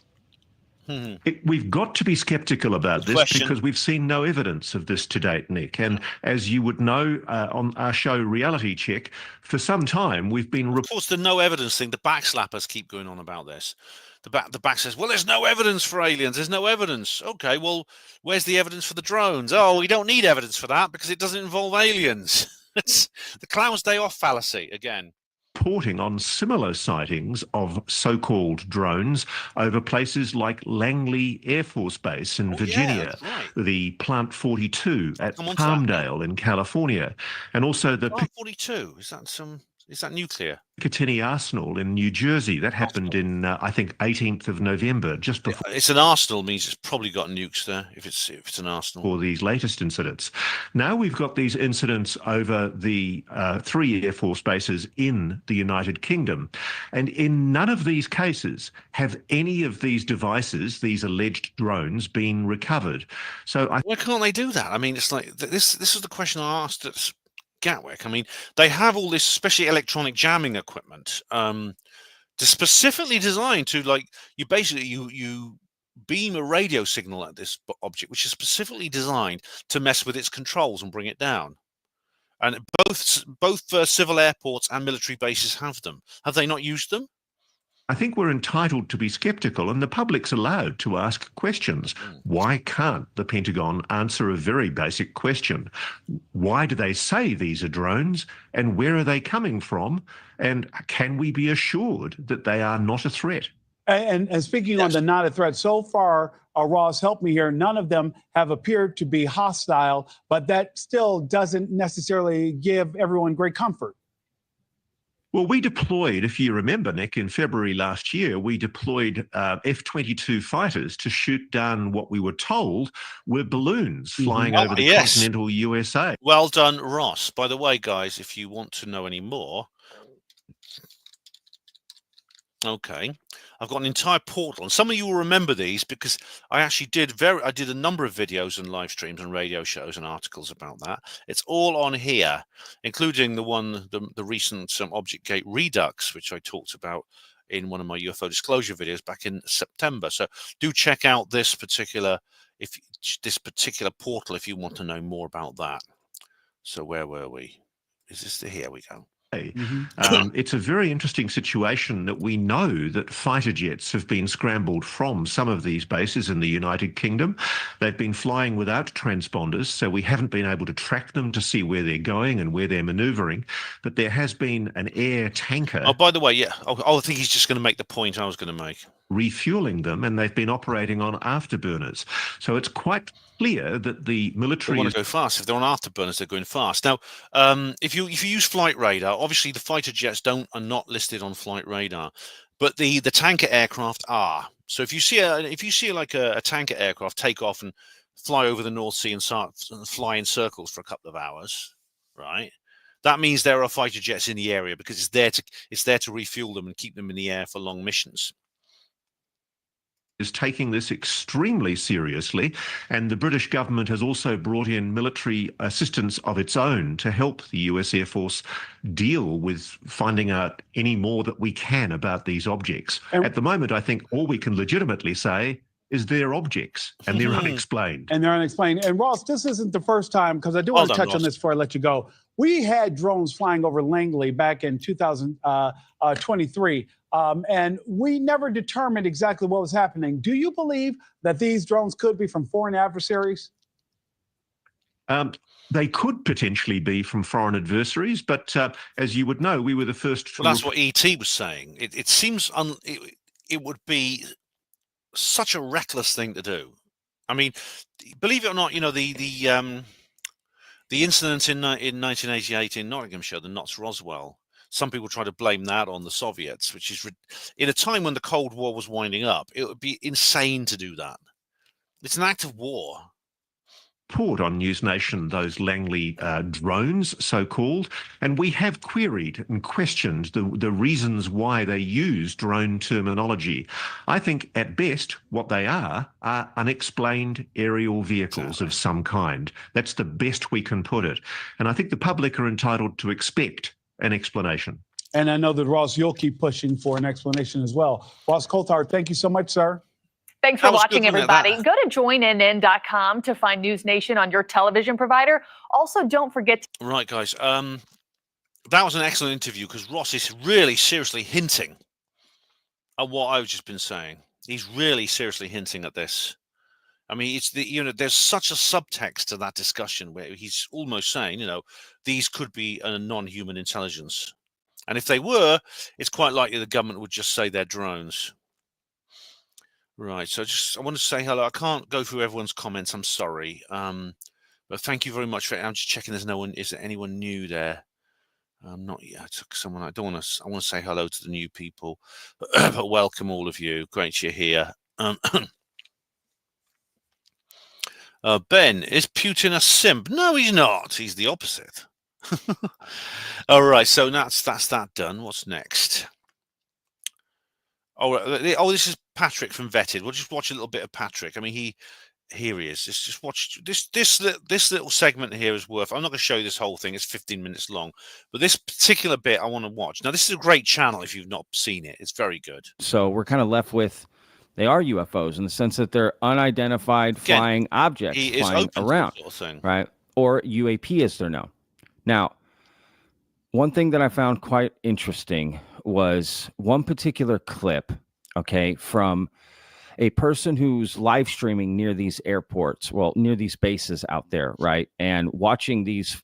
We've got to be skeptical about this because we've seen no evidence of this to date, Nick. And as you would know, on our show Reality Check, for some time we've been... Of course, the no evidence thing, the backslappers keep going on about this. The back says, well, there's no evidence for aliens. There's no evidence. Okay, well, where's the evidence for the drones? Oh, we don't need evidence for that because it doesn't involve aliens. It's the clown's day off fallacy again. Reporting on similar sightings of so-called drones over places like Langley Air Force Base in Virginia, the Plant 42 at Palmdale in California, and also the Plant 42. Is that nuclear? Picatinny Arsenal in New Jersey. That happened in, I think, 18th of November, just before... It's an arsenal, means it's probably got nukes there, if it's an arsenal. For these latest incidents. Now we've got these incidents over the 3 Air Force bases in the United Kingdom. And in none of these cases have any of these devices, these alleged drones, been recovered. So why can't they do that? I mean, it's like, this is the question I asked at Gatwick. I mean, they have all this, especially electronic jamming equipment, specifically designed to, like, you beam a radio signal at this object, which is specifically designed to mess with its controls and bring it down. And both civil airports and military bases have them. Have they not used them? I think we're entitled to be skeptical, and the public's allowed to ask questions. Why can't the Pentagon answer a very basic question? Why do they say these are drones, and where are they coming from? And can we be assured that they are not a threat? And speaking on the not a threat, so far, Ross, help me here, none of them have appeared to be hostile, but that still doesn't necessarily give everyone great comfort. Well, we deployed, if you remember, Nick, in February last year, we deployed F-22 fighters to shoot down what we were told were balloons flying over the continental USA. Well done, Ross. By the way, guys, if you want to know any more, okay, I've got an entire portal, and some of you will remember these because I actually did a number of videos and live streams and radio shows and articles about that. It's all on here, including the recent Object Gate Redux, which I talked about in one of my UFO disclosure videos back in September. So do check out this particular portal if you want to know more about that. So where were we? Is this here we go. It's a very interesting situation that we know that fighter jets have been scrambled from some of these bases in the United Kingdom. They've been flying without transponders, so we haven't been able to track them to see where they're going and where they're maneuvering. But there has been an air tanker. Oh, by the way, yeah. I think he's just going to make the point I was going to make. Refueling them, and they've been operating on afterburners. So it's quite clear that the military want to go fast. If they're on afterburners, they're going fast. Now, if you use flight radar, obviously the fighter jets are not listed on flight radar, but the tanker aircraft are. So if you see a tanker aircraft take off and fly over the North Sea and fly in circles for a couple of hours, right? That means there are fighter jets in the area because it's there to refuel them and keep them in the air for long missions. Is taking this extremely seriously, and the British government has also brought in military assistance of its own to help the US Air Force deal with finding out any more that we can about these objects. At the moment, I think all we can legitimately say is they're objects and they're unexplained. And they're unexplained. And Ross, this isn't the first time, because I do want to touch on this before I let you go. We had drones flying over Langley back in 2023. And we never determined exactly what was happening. Do you believe that these drones could be from foreign adversaries? They could potentially be from foreign adversaries, but as you would know, we were the first. Well, that's what ET was saying. It seems it would be such a reckless thing to do. I mean, believe it or not, you know, the incident in 1988 in Nottinghamshire, the Knots Roswell. Some people try to blame that on the Soviets, which is in a time when the Cold War was winding up. It would be insane to do that. It's an act of war. Report on News Nation those Langley drones, so-called, and we have queried and questioned the reasons why they use drone terminology. I think at best what they are unexplained aerial vehicles of some kind. That's the best we can put it. And I think the public are entitled to expect an explanation. And I know that, Ross, you'll keep pushing for an explanation as well. Ross Coulthart, thank you so much, sir. Thanks for watching, everybody. Go to joinnn.com to find News Nation on your television provider. Also, don't forget to... Right, guys. That was an excellent interview because Ross is really seriously hinting at what I've just been saying. He's really seriously hinting at this. I mean, it's there's such a subtext to that discussion where he's almost saying, these could be a non-human intelligence. And if they were, it's quite likely the government would just say they're drones. Right, so I want to say hello. I can't go through everyone's comments. I'm sorry, but thank you very much for it. I'm just checking. Is there anyone new there? Not yet. I took someone. I want to say hello to the new people, but welcome all of you. Great you're here. Ben, is Putin a simp? No, he's not. He's the opposite. All right, so that's that done. What's next? Oh, this is Patrick from Vetted. We'll just watch a little bit of Patrick. I mean, here he is. Just watch this little segment here is worth. I'm not going to show you this whole thing. It's 15 minutes long, but this particular bit I want to watch. Now, this is a great channel if you've not seen it. It's very good. So we're kind of left with they are UFOs in the sense that they're unidentified flying objects flying around, right? Or UAP as they're known. Now, one thing that I found quite interesting was one particular clip, okay, from a person who's live streaming near these airports, near these bases out there, right? And watching these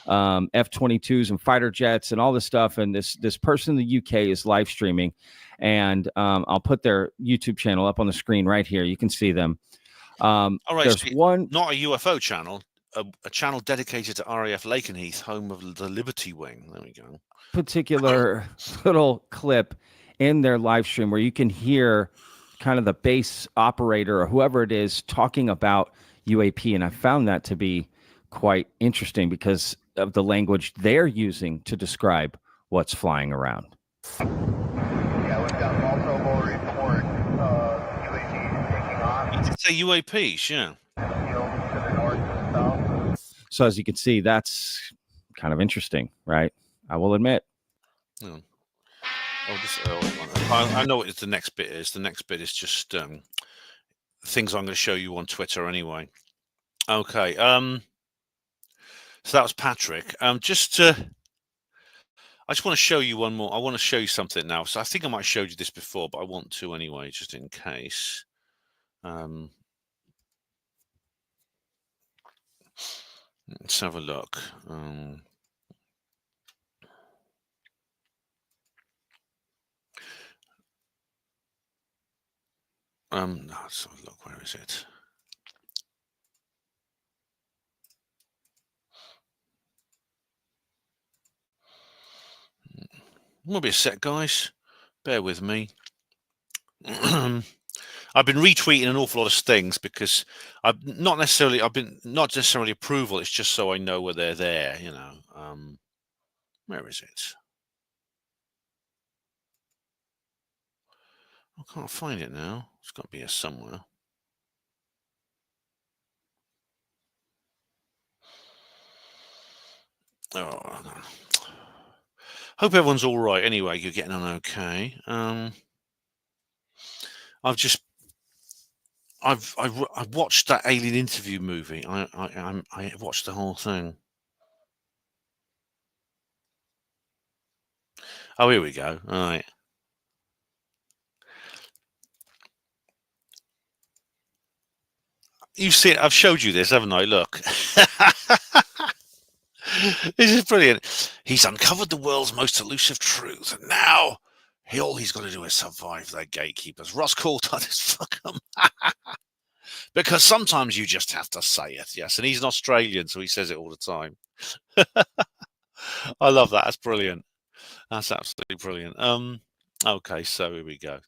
F-22s and fighter jets and all this stuff. And this person in the UK is live streaming. And I'll put their YouTube channel up on the screen right here. You can see them. All right, there's one... Not a UFO channel. a channel dedicated to RAF Lakenheath, home of the Liberty Wing. There we go. Particular little clip in their live stream where you can hear kind of the base operator or whoever it is talking about UAP, and I found that to be quite interesting because of the language they're using to describe what's flying around. Yeah, we've got multiple report UAPs taking off. You did say UAPs, yeah. To the north and south. So as you can see, that's kind of interesting, right? I will admit. Oh, I know what the next bit is. The next bit is just things I'm going to show you on Twitter anyway. Okay. So that was Patrick. I just want to show you one more. I want to show you something now. So I think I might have showed you this before, but I want to anyway, just in case. Let's have a look. No, let's have a look. Where is it? Won't be a sec, guys. Bear with me. I've been retweeting an awful lot of things because I've not necessarily approval. It's just so I know where they're there. You know. Where is it? I can't find it now. It's got to be here somewhere. Oh, no. Hope everyone's all right. Anyway, you're getting on okay. I've watched that Alien Interview movie. I watched the whole thing. Oh, here we go. All right. You've seen. I've showed you this, haven't I? Look. This is brilliant. He's uncovered the world's most elusive truth, and now all he's got to do is survive their gatekeepers. Ross Coulthart is fuck 'em. Because sometimes you just have to say it, yes. And he's an Australian, so he says it all the time. I love that. That's brilliant. That's absolutely brilliant. Okay, so here we go.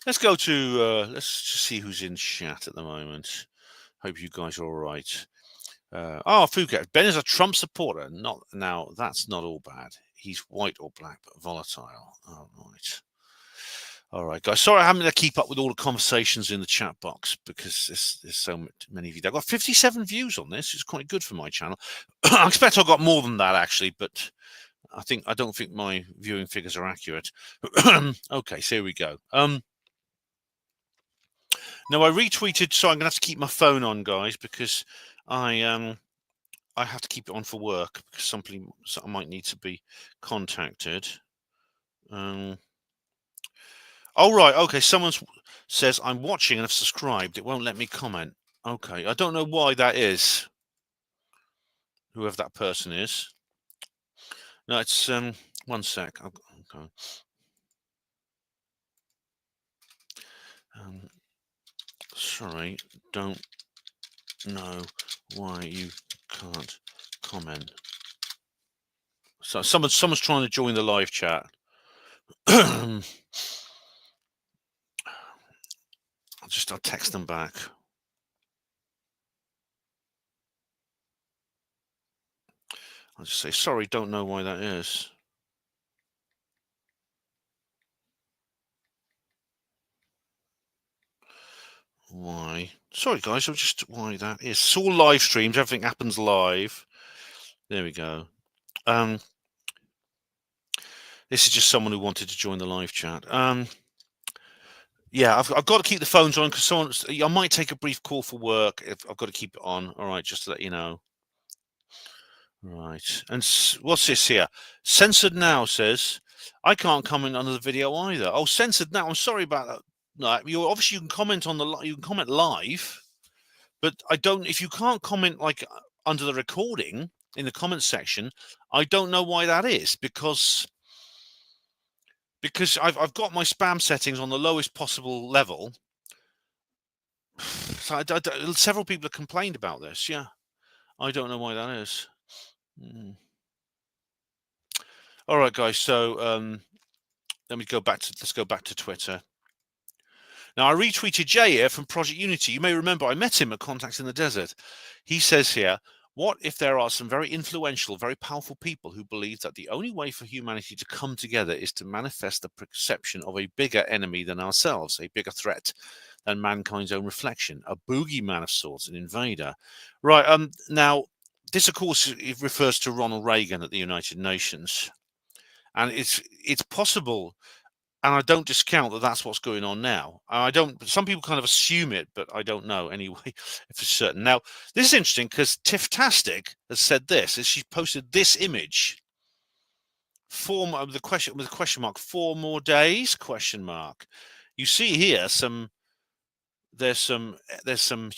Let's go to let's just see who's in chat at the moment. Hope you guys are all right. Fouquet. Ben is a Trump supporter. Not now. That's not all bad. He's white or black, but volatile. All right. All right, guys. Sorry, I haven't been able to keep up with all the conversations in the chat box because there's so many of you. I've got 57 views on this. It's quite good for my channel. I expect I've got more than that actually, but I don't think my viewing figures are accurate. Okay, so here we go. Now I retweeted, so I'm gonna have to keep my phone on, guys, because I have to keep it on for work because I might need to be contacted. Oh right, okay. Someone says I'm watching and have subscribed. It won't let me comment. Okay, I don't know why that is. Whoever that person is. No, it's 1 sec. Okay. Sorry, don't know why you can't comment. So someone's trying to join the live chat. I'll text them back. I'll just say sorry, don't know why that is. Why? Sorry, guys. Why that is. It's all live streams. Everything happens live. There we go. This is just someone who wanted to join the live chat. Yeah, I've got to keep the phones on because I might take a brief call for work. If I've got to keep it on. All right, just to let you know. Right. And what's this here? Censored Now says I can't comment under the video either. Oh, Censored Now. I'm sorry about that. No, obviously you can comment on you can comment live, but I don't. If you can't comment like under the recording in the comment section, I don't know why that is because I've got my spam settings on the lowest possible level, So several people have complained about this. Yeah, I don't know why that is. All right, guys. So let's go back to Twitter. Now, I retweeted Jay here from Project Unity. You may remember I met him at Contacts in the Desert. He says here, what if there are some very influential, very powerful people who believe that the only way for humanity to come together is to manifest the perception of a bigger enemy than ourselves, a bigger threat than mankind's own reflection, a boogeyman of sorts, an invader? Right. Now, this, of course, it refers to Ronald Reagan at the United Nations. And it's possible, and I don't discount that that's what's going on now. Some people kind of assume it, but I don't know anyway if it's certain. Now, this is interesting because Tifftastic has said this, as she posted this image. With the question mark, 4 more days, question mark. You see here there's some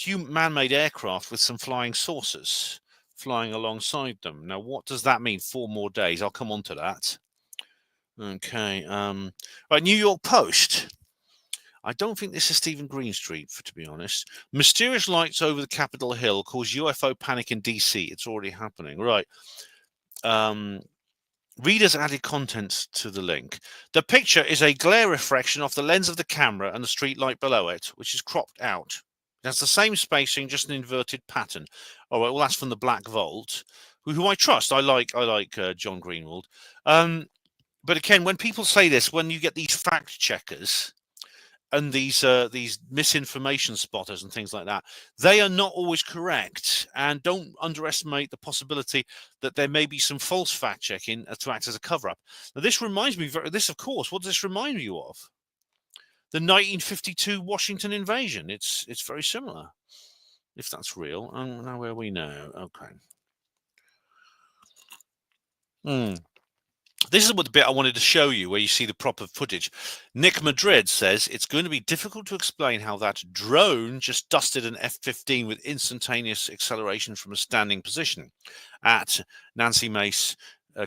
man-made aircraft with some flying saucers flying alongside them. Now, what does that mean, 4 more days? I'll come on to that. Okay. Right, New York Post. I don't think this is Stephen Greenstreet, to be honest. Mysterious lights over the Capitol Hill cause UFO panic in DC. It's already happening. Right. Readers added content to the link. The picture is a glare reflection off the lens of the camera and the street light below it, which is cropped out. It has the same spacing, just an inverted pattern. All right. Well, that's from the Black Vault, who I trust. I like John Greenwald. But again, when people say this, when you get these fact checkers and these misinformation spotters and things like that, they are not always correct. And don't underestimate the possibility that there may be some false fact checking to act as a cover up. Now, this reminds me, of course, what does this remind you of? The 1952 Washington invasion. It's very similar, if that's real. And now where we know. Okay. This is what the bit I wanted to show you, where you see the proper footage. Nick Madrid says it's going to be difficult to explain how that drone just dusted an F-15 with instantaneous acceleration from a standing position at Nancy Mace,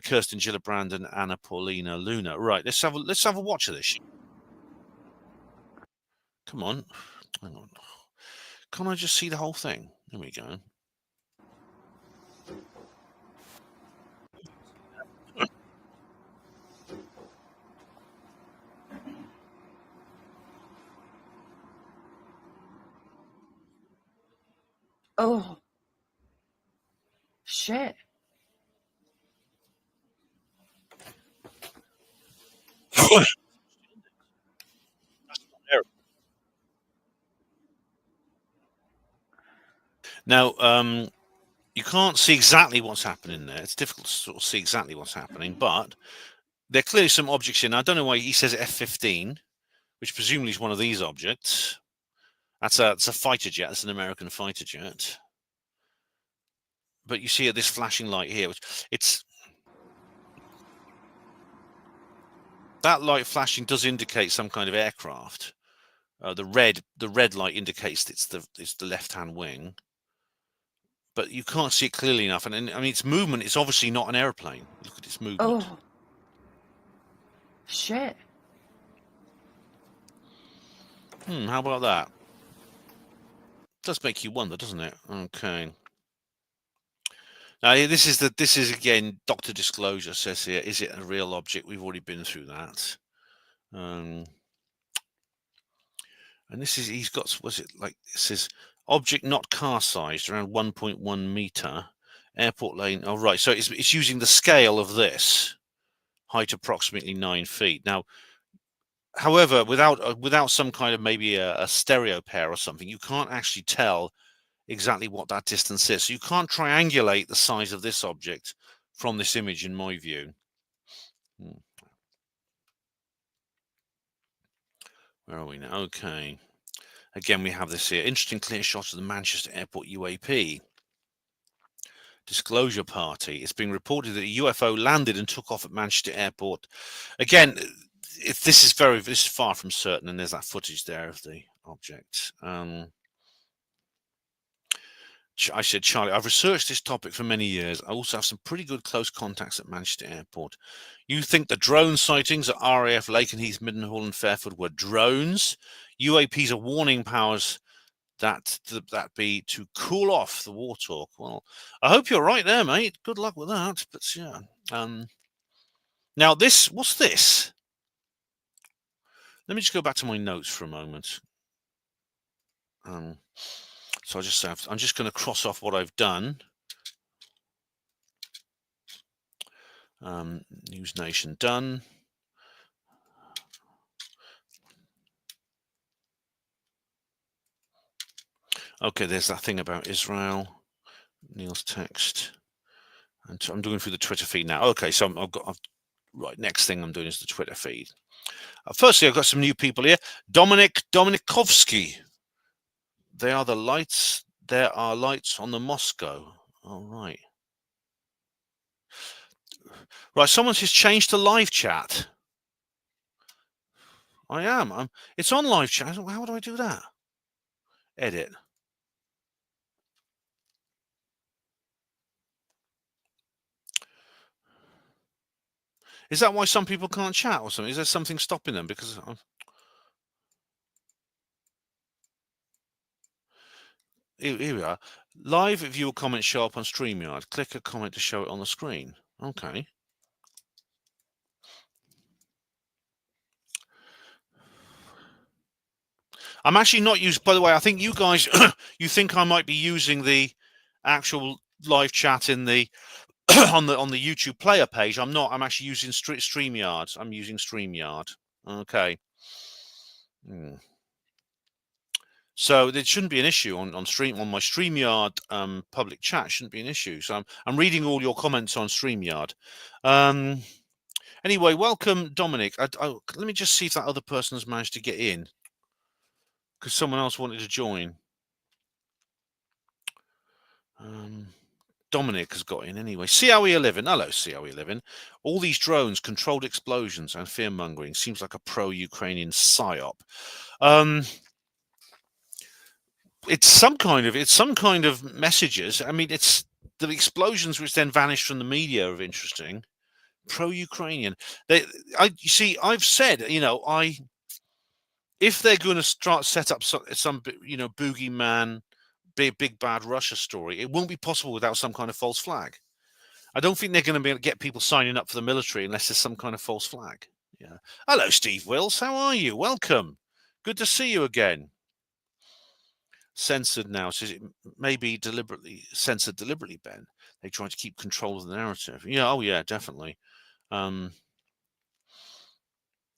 Kirsten Gillibrand, and Anna Paulina Luna. Right, let's have a watch of this. Come on, hang on. Can't I just see the whole thing? There we go. Oh, shit. Now, you can't see exactly what's happening there. It's difficult to sort of see exactly what's happening, but there are clearly some objects in. I don't know why he says F-15, which presumably is one of these objects. That's a fighter jet. That's an American fighter jet. But you see this flashing light here, which that light flashing does indicate some kind of aircraft. The red light indicates it's the left-hand wing, but you can't see it clearly enough. And I mean, its movement is obviously not an airplane. Look at its movement. Oh, shit. How about that? Does make you wonder, doesn't it? Okay. Now this is again, Dr. Disclosure says here, is it a real object? We've already been through that. And this is, he's got, was it like, it says object not car sized, around 1.1 meter, airport lane. Oh, right. So it's using the scale of this, height approximately 9 feet. Now, however, without some kind of maybe a stereo pair or something, you can't actually tell exactly what that distance is. So you can't triangulate the size of this object from this image, in my view. Where are we now? Okay. Again, we have this here. Interesting clear shot of the Manchester Airport UAP. Disclosure party. It's being reported that a UFO landed and took off at Manchester Airport. Again, this is far from certain, and there's that footage there of the object. I said, Charlie, I've researched this topic for many years. I also have some pretty good close contacts at Manchester Airport. You think the drone sightings at RAF, Lakenheath, Middenhall and Fairford were drones? UAPs are warning powers that be to cool off the war talk. Well, I hope you're right there, mate. Good luck with that. But yeah. Now what's this? Let me just go back to my notes for a moment. So I'm just going to cross off what I've done. News Nation done. Okay, there's that thing about Israel. Neil's text. And I'm doing through the Twitter feed now. Okay, so right, next thing I'm doing is the Twitter feed. Firstly, I've got some new people here. Dominikovsky. There are lights on the Moscow. All right. Right, someone says change to live chat. I am. It's on live chat. How do I do that? Edit. Is that why some people can't chat or something? Is there something stopping them? Because here we are. Live viewer comments show up on StreamYard. Click a comment to show it on the screen. Okay. I'm actually not using, by the way, I think you guys, you think I might be using the actual live chat in the on the YouTube player page. I'm not. I'm actually using StreamYard. I'm using StreamYard. Okay. So there shouldn't be an issue on my StreamYard public chat. Shouldn't be an issue. So I'm reading all your comments on StreamYard. Anyway, welcome, Dominic. Let me just see if that other person has managed to get in, because someone else wanted to join. Dominic has got in anyway. COE11. Hello, COE11. All these drones, controlled explosions, and fear-mongering seems like a pro-Ukrainian psyop. It's some kind of messages. I mean, it's the explosions which then vanish from the media are interesting. Pro-Ukrainian. You see, I've said, if they're going to set up some boogeyman, big bad Russia story, it won't be possible without some kind of false flag. I don't think they're going to be able to get people signing up for the military unless there's some kind of false flag. Yeah. Hello, Steve Wills. How are you? Welcome. Good to see you again. Censored now. Says it may be censored deliberately, Ben. They try to keep control of the narrative. Yeah. Oh, yeah, definitely.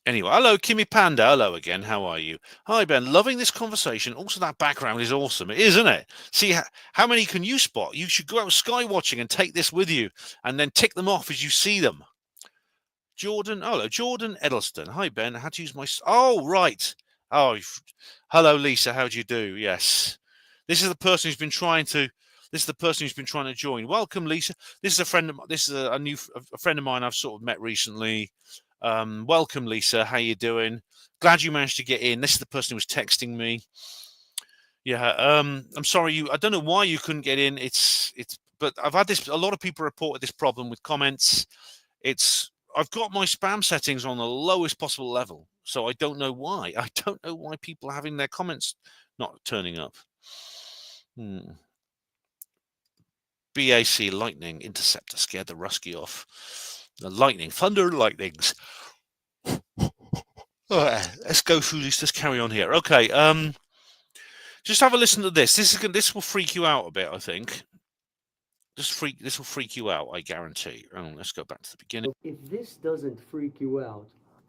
Anyway, hello, Kimmy Panda. Hello again. How are you? Hi, Ben. Loving this conversation. Also, that background is awesome. It is, isn't it? See, how many can you spot? You should go out sky watching and take this with you and then tick them off as you see them. Jordan. Hello, Jordan Edelston. Hi, Ben. How to use my... Oh, right. Oh, hello, Lisa. How do you do? Yes. This is the person who's been trying to... This is the person who's been trying to join. Welcome, Lisa. This is a friend of... This is a friend of mine I've sort of met recently. Welcome, Lisa. How you doing? Glad you managed to get in. This is the person who was texting me. Yeah. I'm sorry. I don't know why you couldn't get in. But I've had this. A lot of people reported this problem with comments. I've got my spam settings on the lowest possible level, so I don't know why. I don't know why people are having their comments not turning up. BAC lightning interceptor scared the Rusky off. The lightning, thunder lightnings. Let's go through this. Let's carry on here. Okay. Just have a listen to this. This will freak you out a bit, I think. This will freak you out, I guarantee. Let's go back to the beginning. If this doesn't freak you out,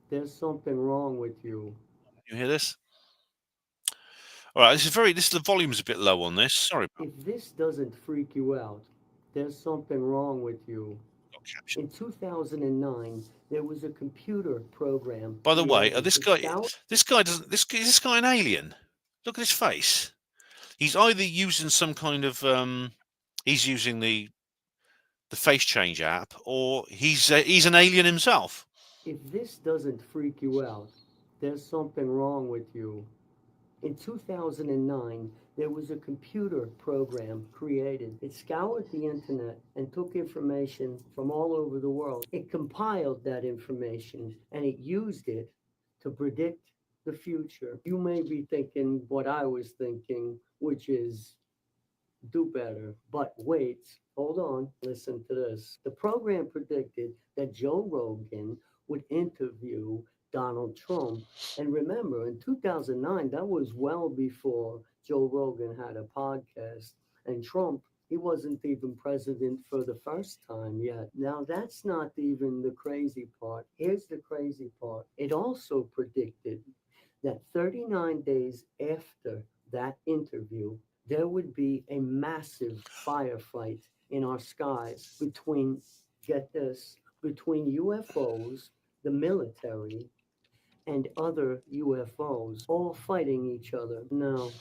there's something wrong with you. You hear this? All right. The volume's a bit low on this. Sorry. If this doesn't freak you out, there's something wrong with you. In 2009, there was a computer program. By the way, is this guy an alien? Look at his face. He's either using some kind of he's using the face change app, or he's an alien himself. If this doesn't freak you out, there's something wrong with you. In 2009, there was a computer program created. It scoured the internet and took information from all over the world. It compiled that information and it used it to predict the future. You may be thinking what I was thinking, which is do better. But wait, hold on, listen to this. The program predicted that Joe Rogan would interview Donald Trump. And remember, in 2009, that was well before Joe Rogan had a podcast. And Trump, he wasn't even president for the first time yet. Now, that's not even the crazy part. Here's the crazy part. It also predicted that 39 days after that interview, there would be a massive firefight in our skies between, get this, between UFOs, the military, and other UFOs, all fighting each other. Now,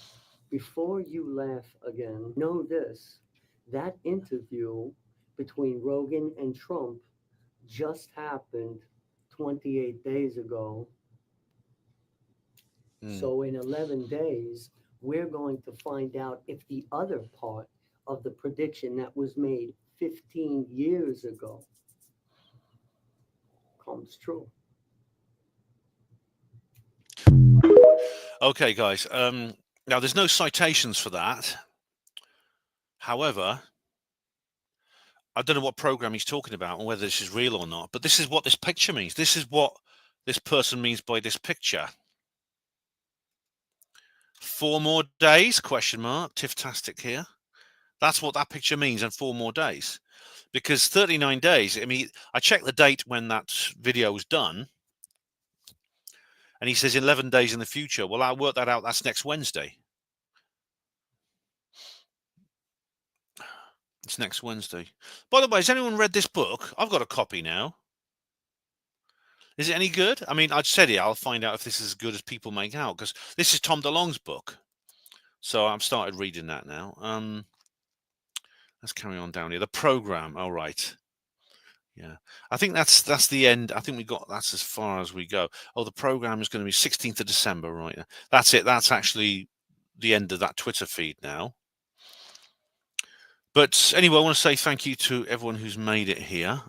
before you laugh again, know this, that interview between Rogan and Trump just happened 28 days ago. So in 11 days, we're going to find out if the other part of the prediction that was made 15 years ago comes true. Okay, guys. Now, there's no citations for that. However, I don't know what program he's talking about and whether this is real or not, but this is what this picture means. This is what this person means by this picture. 4 more days, question mark, Tiftastic here. That's what that picture means, and 4 more days. Because 39 days, I mean, I checked the date when that video was done, and he says 11 days in the future. Well, I'll work that out. That's next Wednesday. It's next Wednesday. By the way, has anyone read this book? I've got a copy now. Is it any good? I mean, I'd said it. I'll find out if this is as good as people make out, because this is Tom DeLonge's book. So I've started reading that now. Let's carry on down here. The program. All right. Yeah, I think that's the end. I think that's as far as we go. Oh, the program is going to be 16th of December, right? That's it. That's actually the end of that Twitter feed now. But anyway, I want to say thank you to everyone who's made it here.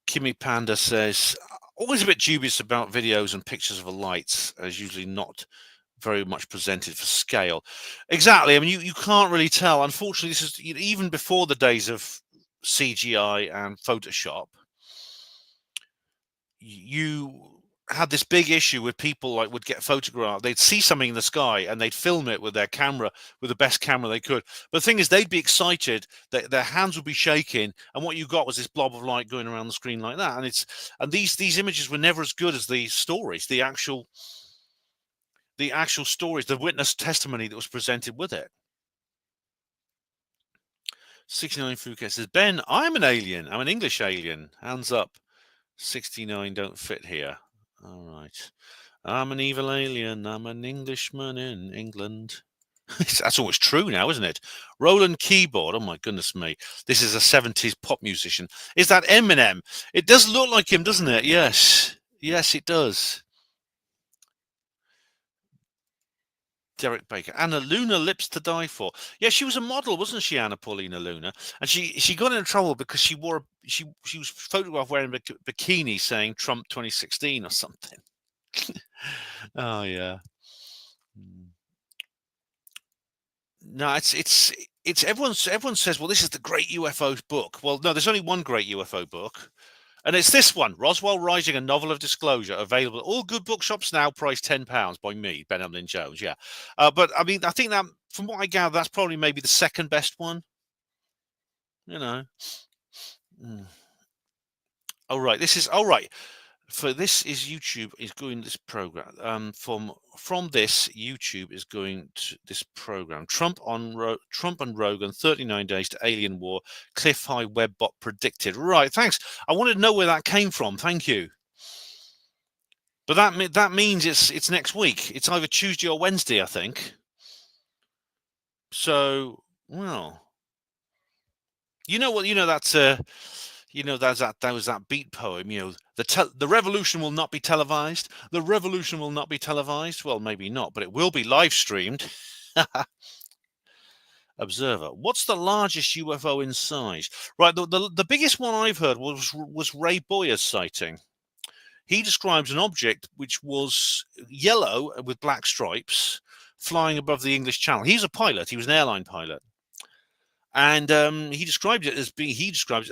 Kimmy Panda says, always a bit dubious about videos and pictures of the lights, as usually not very much presented for scale. Exactly. I mean, you can't really tell. Unfortunately, this is even before the days of CGI and Photoshop. You had this big issue with people would get photographed. They'd see something in the sky and they'd film it with their camera, with the best camera they could. But the thing is, they'd be excited, their hands would be shaking, and what you got was this blob of light going around the screen like that. And these images were never as good as the stories, the actual stories, the witness testimony that was presented with it. 69 Fouquet says, Ben, I'm an alien. I'm an English alien. Hands up. 69 don't fit here. All right. I'm an evil alien. I'm an Englishman in England. That's always true now, isn't it? Roland Keyboard. Oh, my goodness me. This is a 70s pop musician. Is that Eminem? It does look like him, doesn't it? Yes. Yes, it does. Derek Baker. Anna Luna, Lips to Die For. Yeah, she was a model, wasn't she, Anna Paulina Luna? And she got into trouble because she was photographed wearing a bikini saying Trump 2016 or something. Oh yeah. No, it's everyone says, well, this is the great UFO book. Well, no, there's only one great UFO book. And it's this one, Roswell Rising, a novel of disclosure, available at all good bookshops now, priced £10 by me, Ben Emlyn Jones. Yeah, but I mean, I think that from what I gather, that's probably maybe the second best one. You know. All right, this is all right. For this is YouTube is going this program from this YouTube is going to this program. Trump and Rogan 39 days to alien war. Cliff High Webbot predicted. Right, thanks. I wanted to know where that came from. Thank you. But that means it's next week. It's either Tuesday or Wednesday, I think. So, well, you know what? You know that's that was that beat poem. You know, the revolution will not be televised. The revolution will not be televised. Well, maybe not, but it will be live streamed. Observer. What's the largest UFO in size? Right, the biggest one I've heard was Ray Boyer's sighting. he describes an object which was yellow with black stripes flying above the English Channel. He's a pilot. He was an airline pilot. And he described it as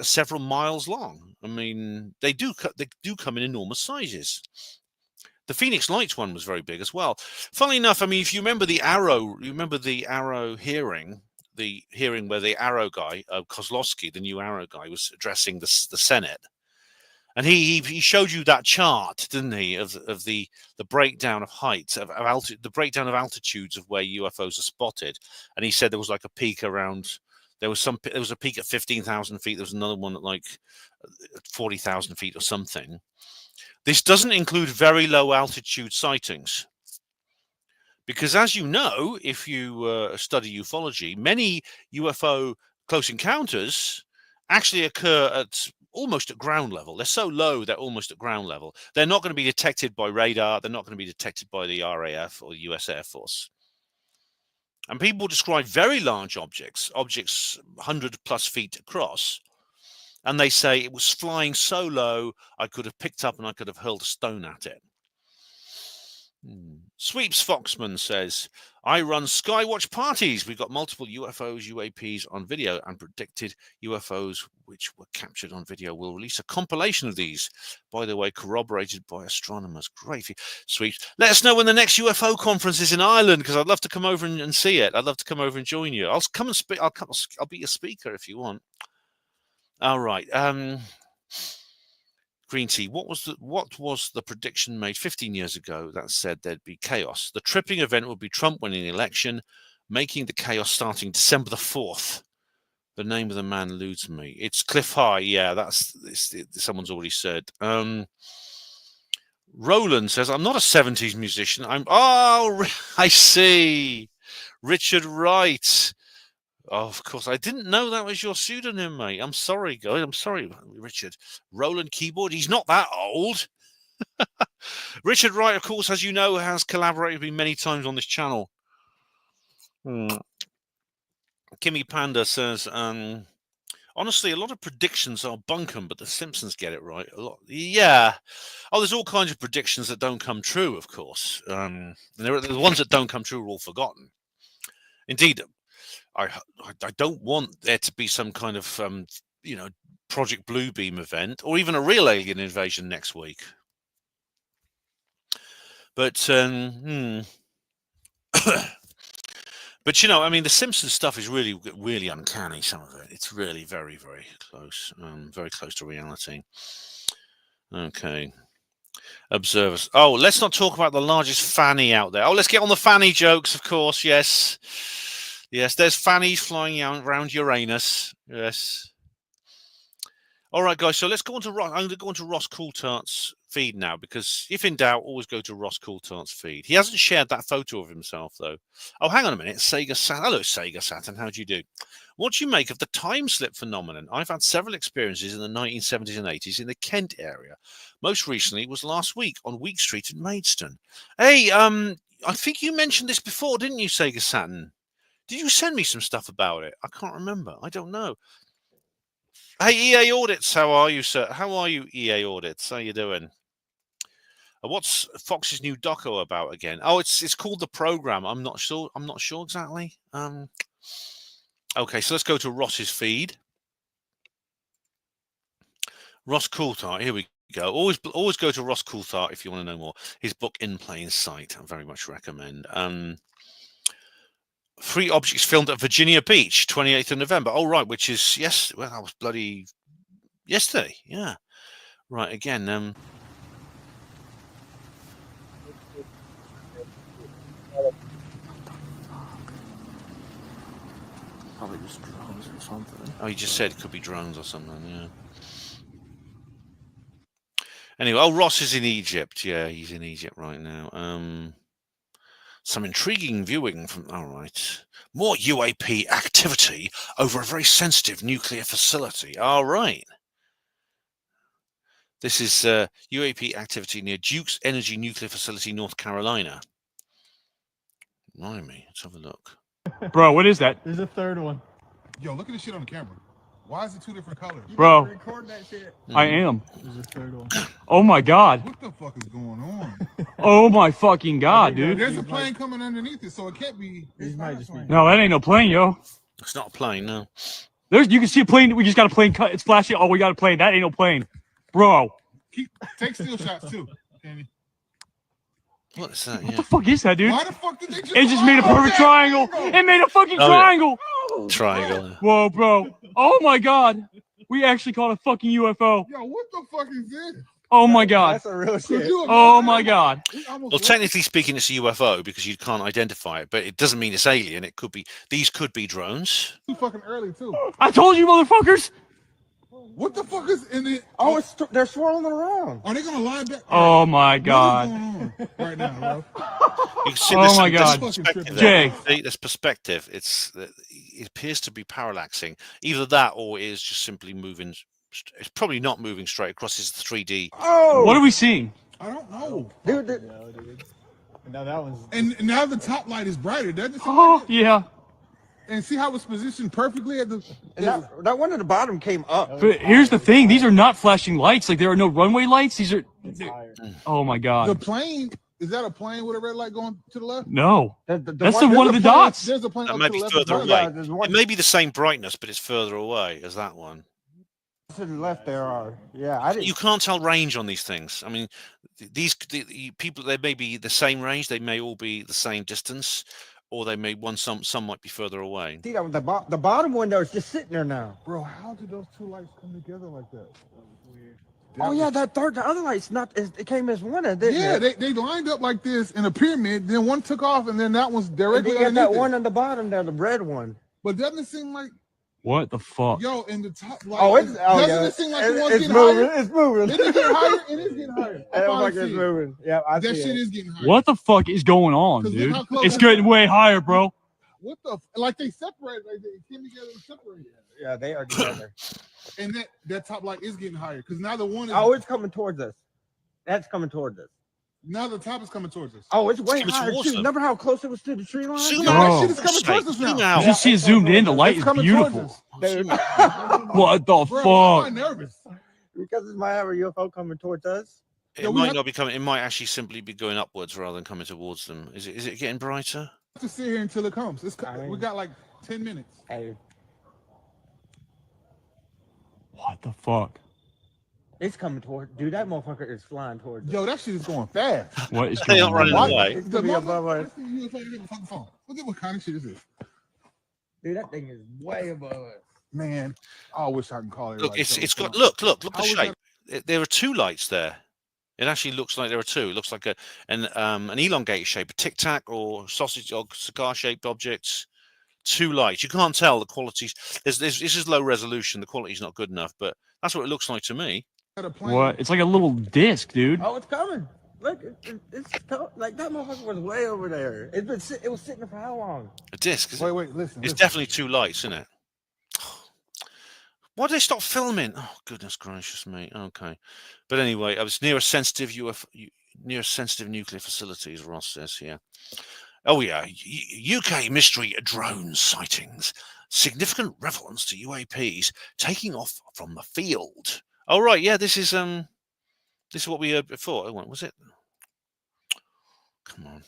several miles long. I mean, they do come in enormous sizes. The Phoenix Lights one was very big as well. Funnily enough, I mean, if you remember the Arrow, hearing, the hearing where the Arrow guy, Kozlowski, the new Arrow guy, was addressing the Senate, and he showed you that chart, didn't he, of the breakdown of heights, the breakdown of altitudes of where UFOs are spotted, and he said there was like a peak around. There was a peak at 15,000 feet. There was another one at like 40,000 feet or something. This doesn't include very low altitude sightings. Because as you know, if you study ufology, many UFO close encounters actually occur almost at ground level. They're so low, they're almost at ground level. They're not going to be detected by radar. They're not going to be detected by the RAF or the US Air Force. And people describe very large objects 100 plus feet across, and they say it was flying so low, I could have picked up and I could have hurled a stone at it. Sweeps Foxman says, I run Skywatch parties. We've got multiple UFOs, UAPs on video, and predicted UFOs which were captured on video. We'll release a compilation of these, by the way, corroborated by astronomers. Great. Sweeps, let us know when the next UFO conference is in Ireland, because I'd love to come over and see it. I'd love to come over and join you. I'll come and speak. I'll be your speaker if you want. All right. Green Tea, what was the prediction made 15 years ago that said there'd be chaos? The tripping event would be Trump winning the election, making the chaos starting December the 4th. The name of the man eludes me. It's Cliff High. Yeah, someone's already said. Roland says, I'm not a 70s musician. I see. Richard Wright. Oh, of course. I didn't know that was your pseudonym, mate. I'm sorry, guys. I'm sorry, Richard. Roland Keyboard. He's not that old. Richard Wright, of course, as you know, has collaborated with me many times on this channel. Kimmy Panda says, honestly, a lot of predictions are bunkum, but the Simpsons get it right a lot. Yeah. Oh, there's all kinds of predictions that don't come true, of course. And the ones that don't come true are all forgotten. Indeed, I don't want there to be some kind of, Project Bluebeam event or even a real alien invasion next week. But, but, I mean, the Simpsons stuff is really, really uncanny, some of it. It's really very, very close to reality. Okay. Observers. Oh, let's not talk about the largest fanny out there. Oh, let's get on the fanny jokes, of course, yes. Yes, there's fannies flying around Uranus. Yes. All right, guys. So let's go on to Ross. I'm going to go on to Ross Coulthart's feed now, because if in doubt, always go to Ross Coulthart's feed. He hasn't shared that photo of himself, though. Oh, hang on a minute. Sega Saturn. Hello, Sega Saturn. How do you do? What do you make of the time slip phenomenon? I've had several experiences in the 1970s and 80s in the Kent area. Most recently was last week on Week Street in Maidstone. Hey, I think you mentioned this before, didn't you, Sega Saturn? Did you send me some stuff about it? I can't remember. I don't know. Hey, EA Audits, how are you, sir? How are you, EA Audits? How you doing? What's Fox's new doco about again? Oh, it's called The Program. I'm not sure exactly. Okay, so let's go to Ross's feed. Ross Coulthart. Here we go. Always go to Ross Coulthart if you want to know more. His book In Plain Sight, I very much recommend. 3 objects filmed at Virginia Beach, 28th of November. Oh, right, which is, yes, well, that was bloody yesterday. Yeah. Right, again. Probably just drones or something. Oh, you just said it could be drones or something, yeah. Anyway, Ross is in Egypt. Yeah, he's in Egypt right now. Some intriguing viewing from, all right. More UAP activity over a very sensitive nuclear facility. All right. This is UAP activity near Duke's Energy Nuclear Facility, North Carolina. Remind me. Let's have a look. Bro, what is that? There's a third one. Yo, look at this shit on the camera. Why is it 2 different colors? Bro, Record that shit. I am. Oh my god. What the fuck is going on? Oh my fucking god, dude. There's a plane coming underneath it, so it can't be. No, that ain't no plane, yo. It's not a plane, no. You can see a plane. We just got a plane cut. It's flashing. Oh, we got a plane. That ain't no plane. Bro. Take still shots too, Kenny. What is that? What the fuck is that, dude? Why the fuck did they just? It just made a perfect triangle. It made a fucking triangle. Yeah. Triangle. Whoa, bro. Oh my god. We actually caught a fucking UFO. Yo, what the fuck is this? Oh my god. That's a real shit. Oh my god. Well, technically speaking, it's a UFO because you can't identify it, but it doesn't mean it's alien. It could be. These could be drones. Too fucking early too. I told you, motherfuckers. What the fuck is in it? Oh, they're swirling around. Are they gonna lie back? Oh my god. What is going on right now, bro? You can see Oh my god. Jay, there's perspective. It appears to be parallaxing. Either that, or it is just simply moving. It's probably not moving straight across. It's 3D. Oh, what are we seeing? I don't know, dude. Now that one's. And now the top light is brighter, doesn't it? Oh yeah. And see how it's positioned perfectly at the. That one at the bottom came up. But here's the thing: these are not flashing lights. Like there are no runway lights. These are. Oh my god. The plane. Is that a plane with a red light going to the left? No. That's one of the dots. There's a plane That up may to be the left. further away. It may be the same brightness, but it's further away as that one. To the left there are. Yeah, I didn't. You can't tell range on these things. I mean, the people, they may be the same range. They may all be the same distance, or they may some might be further away. See that the bottom one there is just sitting there now. Bro, how did those two lights come together like that? Oh yeah, the other light's not. It came as one. Yeah, they lined up like this in a pyramid. Then one took off, and then that one's directly underneath. That underneath one on the bottom there, the red one. But doesn't it seem like? What the fuck? Yo, in the top, like, doesn't it seem like the one's it's getting moving. higher? It's moving. It is getting higher. It is getting higher. It looks like it's moving. Yeah, I that see shit it. is getting higher. What the fuck is going on, dude? It's getting way higher, bro. What the? Like they separated. Like they came together and separated. Yeah, they are together. And that top light is getting higher because now the one is. Oh, it's coming towards us. That's coming towards us. Now the top is coming towards us. Oh, it's way higher too. Remember how close it was to the tree line? That shit is coming towards us now. You just see it zoomed in. The light is beautiful. What the Bro, I'm fuck? nervous. Because it might have a UFO coming towards us. It might not be coming. It might actually simply be going upwards rather than coming towards them. Is it getting brighter? To sit here until it comes. We got like 10 minutes. Hey, What the fuck? it's coming toward. Dude, that motherfucker is flying towards us. Yo, that shit is going fast. What is They going not running on? away. It's gonna be above us. Look at what kind of shit is this? Dude, that thing is way above us. Man, I wish I can call it. Look, like it's got. that. Look the How was shape. There are two lights there. It actually looks like there are two. It looks like an elongated shape, a tic tac or sausage or cigar shaped objects. Two lights. You can't tell the qualities. This is low resolution. The quality's not good enough, but that's what it looks like to me. What? It's like a little disc, dude. Oh, it's coming. Look, it's like that motherfucker was way over there. It was sitting there for how long? A disc. Is Wait, it? wait, listen. It's definitely two lights, isn't it? Why did they stop filming? Oh, goodness gracious me. Okay. But anyway, I was near a sensitive nuclear facilities, Ross says here. Oh, yeah. UK mystery drone sightings. Significant relevance to UAPs taking off from the field. Oh, right. Yeah, this is what we heard before. Oh, what was it? Come on.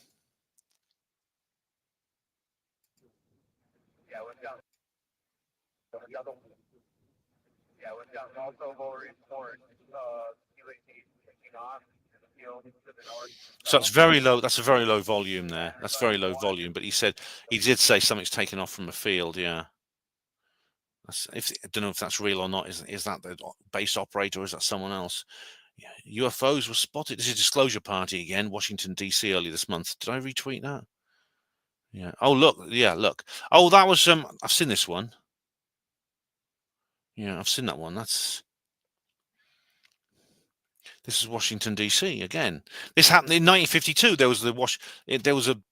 We've got multiple reports of UAPs taking off in the field to the north. So it's very low. That's a very low volume there. That's very low volume. But he did say something's taken off from the field. Yeah. I don't know if that's real or not. Is that the base operator or is that someone else? Yeah. UFOs were spotted. This is a disclosure party again, Washington D.C. early this month. Did I retweet that? Yeah. Oh look. Yeah. Look. Oh, that was I've seen this one. Yeah, I've seen that one. This is Washington D.C. again. This happened in 1952. There was a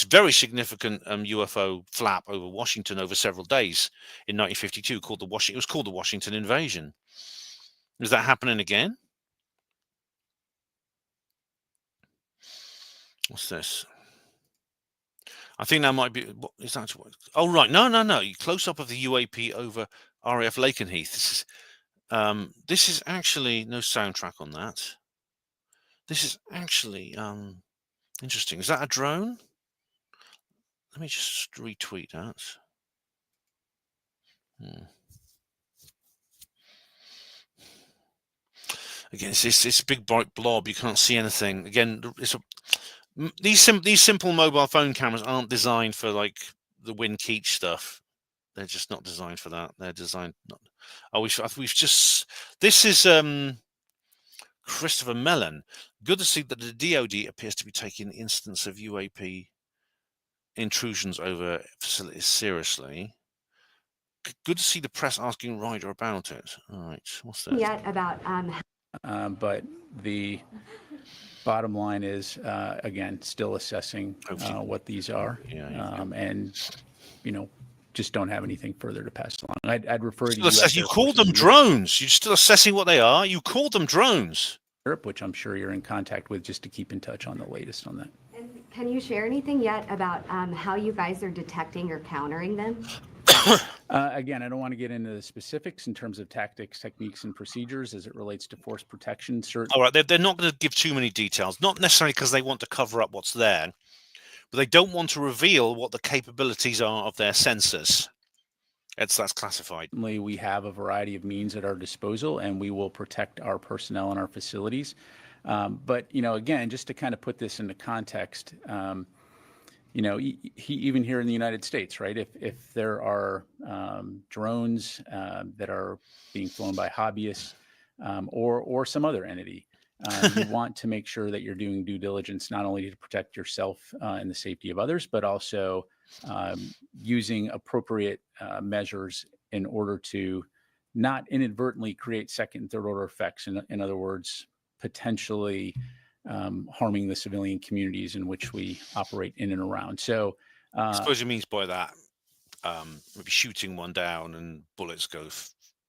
very significant UFO flap over Washington over several days in 1952 called the It was called the Washington Invasion. Is that happening again? What's this? I think that might be. What is that? Oh right, no. Close up of the UAP over RAF Lakenheath. This is actually no soundtrack on that. This is actually interesting. Is that a drone? Let me just retweet that. Again, it's a big bright blob. You can't see anything. Again, these simple mobile phone cameras aren't designed for like the Win Keach stuff. They're just not designed for that. They're designed not. Oh, we've just. This is Christopher Mellon. Good to see that the DoD appears to be taking the instance of UAP intrusions over facilities seriously. Good to see the press asking Ryder about it. All right, what's that? Yet about but the bottom line is again still assessing what these are, and just don't have anything further to pass along. I'd refer to you called them drones. You're still assessing what they are. You called them drones. Europe, which I'm sure you're in contact with, just to keep in touch on the latest on that. And can you share anything yet about how you guys are detecting or countering them? Again, I don't want to get into the specifics in terms of tactics, techniques, and procedures as it relates to force protection. All right, they're not going to give too many details, not necessarily because they want to cover up what's there, but they don't want to reveal what the capabilities are of their sensors. That's classified. We have a variety of means at our disposal, and we will protect our personnel and our facilities. But again, just to kind of put this into context. Even here in the United States, right? If there are drones that are being flown by hobbyists or some other entity, you want to make sure that you're doing due diligence not only to protect yourself and the safety of others, but also using appropriate measures in order to not inadvertently create second and third order effects. In other words, potentially harming the civilian communities in which we operate in and around. So I suppose he means by that maybe shooting one down and bullets go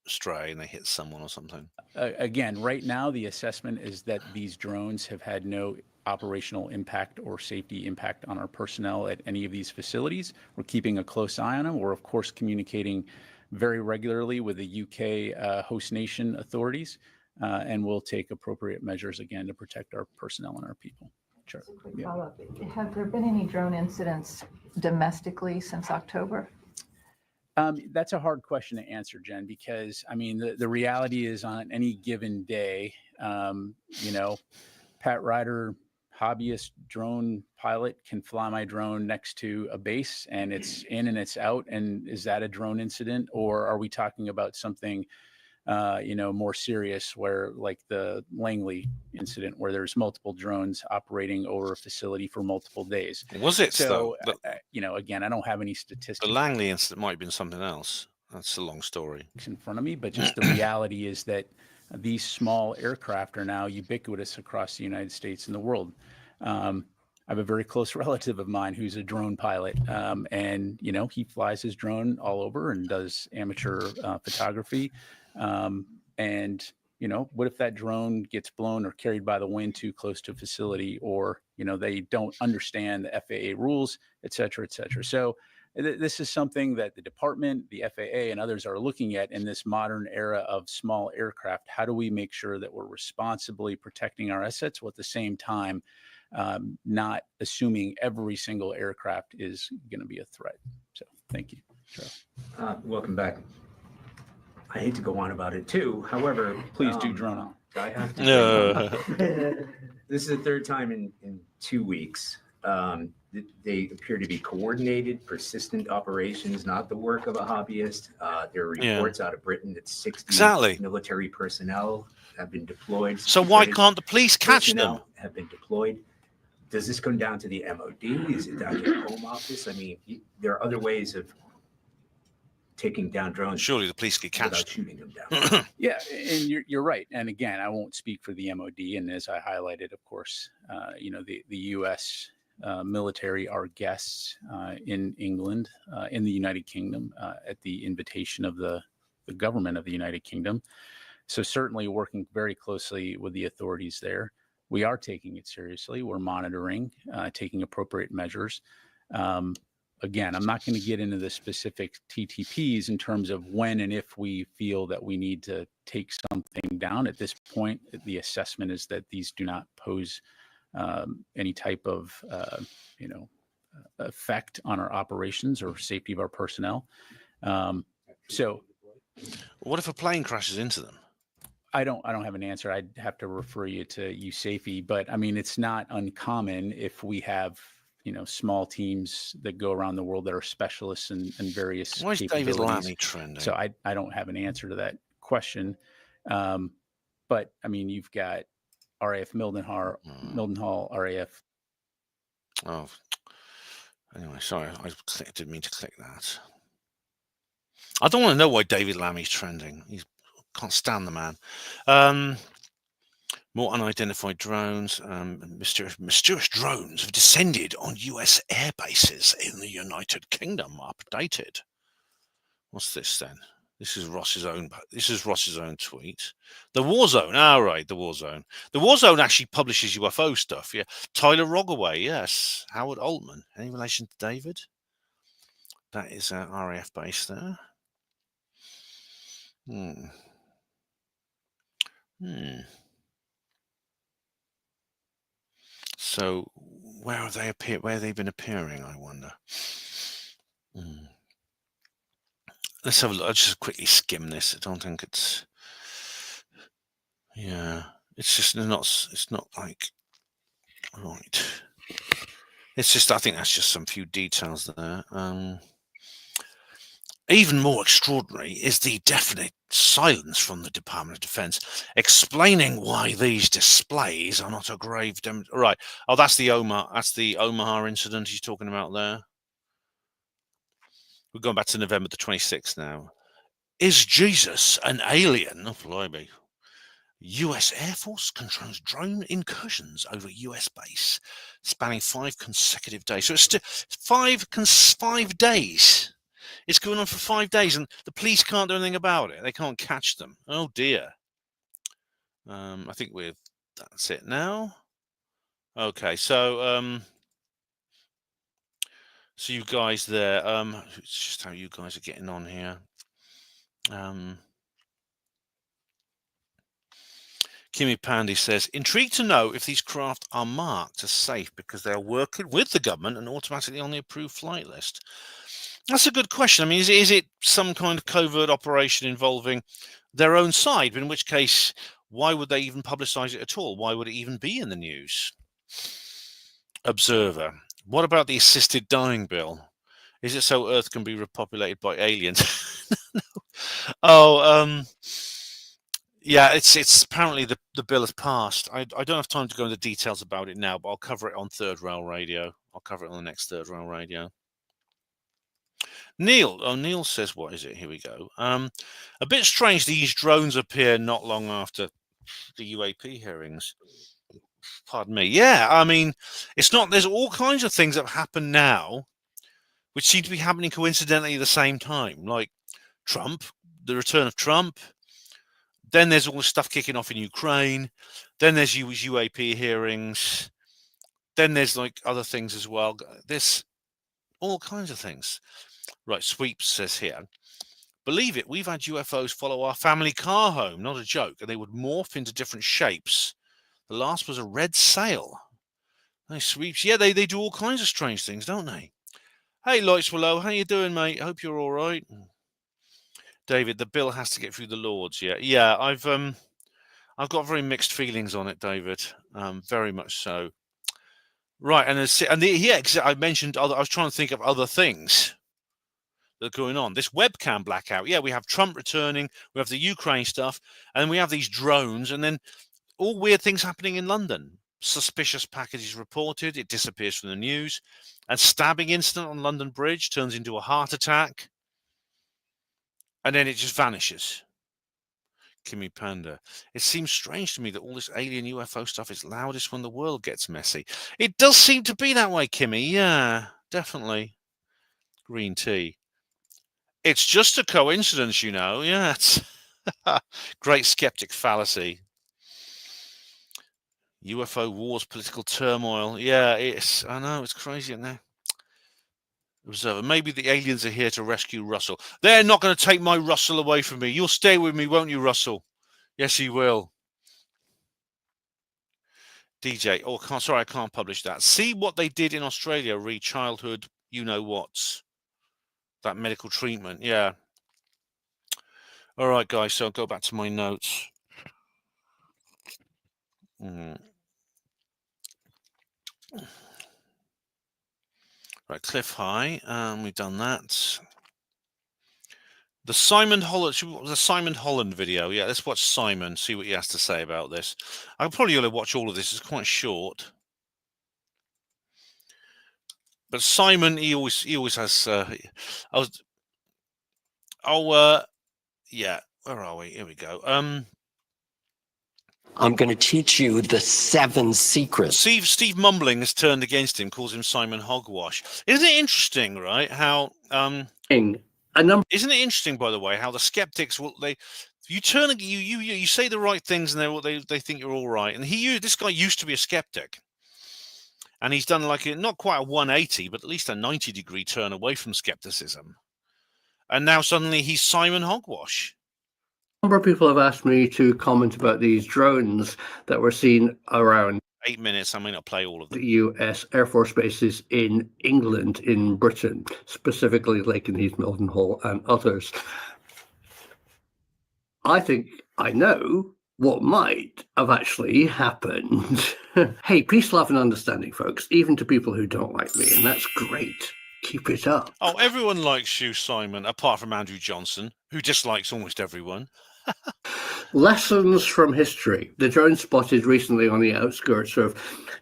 astray and they hit someone or something. Again, right now the assessment is that these drones have had no operational impact or safety impact on our personnel at any of these facilities. We're keeping a close eye on them. We're of course communicating very regularly with the UK host nation authorities. And we'll take appropriate measures again to protect our personnel and our people. Sure. Just a quick follow-up. Have there been any drone incidents domestically since October? That's a hard question to answer, Jen, because I mean the reality is on any given day, Pat Ryder, hobbyist drone pilot, can fly my drone next to a base and it's in and it's out. And is that a drone incident, or are we talking about something more serious, where like the Langley incident, where there's multiple drones operating over a facility for multiple days? Was it so? Again, I don't have any statistics. The Langley incident might have been something else. That's a long story in front of me, but just the reality is that these small aircraft are now ubiquitous across the United States and the world. I have a very close relative of mine who's a drone pilot, and he flies his drone all over and does amateur photography. What if that drone gets blown or carried by the wind too close to a facility, or, they don't understand the FAA rules, et cetera, et cetera. So this is something that the department, the FAA, and others are looking at in this modern era of small aircraft. How do we make sure that we're responsibly protecting our assets while at the same time not assuming every single aircraft is going to be a threat? So thank you. Welcome back. I hate to go on about it too. However, please do drone on. I have to. This is the third time in 2 weeks. They appear to be coordinated, persistent operations, not the work of a hobbyist. There are reports out of Britain that 60 military personnel have been deployed. So why can't the police catch them? Have been deployed. Does this come down to the MOD? Is it down to the Home Office? I mean, there are other ways of taking down drones. Surely the police could catch without shooting them down. Yeah, and you're right. And again, I won't speak for the MOD. And as I highlighted, of course, the U.S. Military are guests in England, in the United Kingdom, at the invitation of the government of the United Kingdom. So certainly working very closely with the authorities there. We are taking it seriously. We're monitoring, taking appropriate measures. again, I'm not going to get into the specific TTPs in terms of when and if we feel that we need to take something down. At this point, the assessment is that these do not pose any type of, effect on our operations or safety of our personnel. So, what if a plane crashes into them? I don't have an answer. I'd have to refer you to USAFE, but I mean, it's not uncommon if we have, small teams that go around the world that are specialists in various Why is David Lammy trending? So I don't have an answer to that question. But I mean, you've got RAF Mildenhall, RAF. Oh, anyway, sorry, I didn't mean to click that. I don't want to know why David Lammy's trending. Can't stand the man. More unidentified drones. Mysterious drones have descended on US air bases in the United Kingdom. Updated. What's this then? This is Ross's own. This is Ross's own tweet. The War Zone. Ah, right, the War Zone. The War Zone actually publishes UFO stuff. Yeah, Tyler Rogaway. Yes, Howard Altman. Any relation to David? That is an RAF base there. So, where have they appeared? Where have they been appearing? I wonder. Let's have a look. I'll just quickly skim this. I don't think it's. Yeah, it's just not. It's not like. Right. It's just. I think that's just some few details there. Even more extraordinary is the definite silence from the Department of Defense explaining why these displays are not a grave right. Oh, that's the Omaha incident he's talking about there. We're going back to November the 26th now. Is Jesus an alien? Oh, blimey. US Air Force controls drone incursions over US base, spanning 5 consecutive days. So it's still 5 days. It's going on for 5 days, and the police can't do anything about it. They can't catch them. Oh dear. I think that's it now. Okay, so so you guys there. It's just how you guys are getting on here. Kimmy Pandy says, intrigued to know if these craft are marked as safe because they are working with the government and automatically on the approved flight list. That's a good question. I mean, is it some kind of covert operation involving their own side? In which case, why would they even publicize it at all? Why would it even be in the news? Observer. What about the assisted dying bill? Is it so Earth can be repopulated by aliens? No. Oh, yeah, it's apparently the bill has passed. I don't have time to go into details about it now, but I'll cover it on Third Rail Radio. I'll cover it on the next Third Rail Radio. Neil says, what is it? Here we go. A bit strange these drones appear not long after the UAP hearings. Pardon me. Yeah, I mean, it's not, there's all kinds of things that have happened now which seem to be happening coincidentally at the same time, like Trump, the return of Trump. Then there's all the stuff kicking off in Ukraine. Then there's UAP hearings. Then there's like other things as well. There's all kinds of things. Right, Sweeps says here, believe it, we've had UFOs follow our family car home, not a joke, and they would morph into different shapes. The last was a red sail. Hey, Sweeps, yeah, they do all kinds of strange things, don't they? Hey, Lights Below, how you doing, mate? Hope you're all right. David, the bill has to get through the Lords, yeah. Yeah, I've got very mixed feelings on it, David, very much so. Right, I mentioned I was trying to think of other things that are going on. This webcam blackout. Yeah, we have Trump returning, we have the Ukraine stuff, and then we have these drones, and then all weird things happening in London. Suspicious packages reported, it disappears from the news. A stabbing incident on London Bridge turns into a heart attack, and then it just vanishes. Kimmy Panda. It seems strange to me that all this alien UFO stuff is loudest when the world gets messy. It does seem to be that way, Kimmy. Yeah, definitely. Green tea. It's just a coincidence, you know. Yeah, it's great skeptic fallacy. UFO wars, political turmoil. Yeah, I know, it's crazy, isn't it? Observer, maybe the aliens are here to rescue Russell. They're not going to take my Russell away from me. You'll stay with me, won't you, Russell? Yes, he will. DJ, oh, sorry, I can't publish that. See what they did in Australia, re childhood, you know what? That medical treatment, yeah. All right, guys, so I'll go back to my notes. Right, Cliff High, we've done that. The Simon Holland video. Yeah, let's watch Simon, see what he has to say about this. I'm probably going to watch all of this. It's quite short. But Simon, he always has. Yeah. Where are we? Here we go. I'm going to teach you the 7 secrets. Steve Mumbling has turned against him, calls him Simon Hogwash. Isn't it interesting, right? How isn't it interesting, by the way, how the skeptics you say the right things and they think you're all right. And this guy used to be a skeptic. And he's done not quite a 180, but at least a 90-degree turn away from skepticism. And now suddenly he's Simon Hogwash. A number of people have asked me to comment about these drones that were seen around 8 minutes. I may not play all of them. The US Air Force bases in England, in Britain, specifically Lakenheath, Mildenhall, and others. I think I know what might have actually happened. Hey, peace, love, and understanding, folks, even to people who don't like me, and that's great. Keep it up. Oh, everyone likes you, Simon, apart from Andrew Johnson, who dislikes almost everyone. Lessons from history. The drone spotted recently on the outskirts of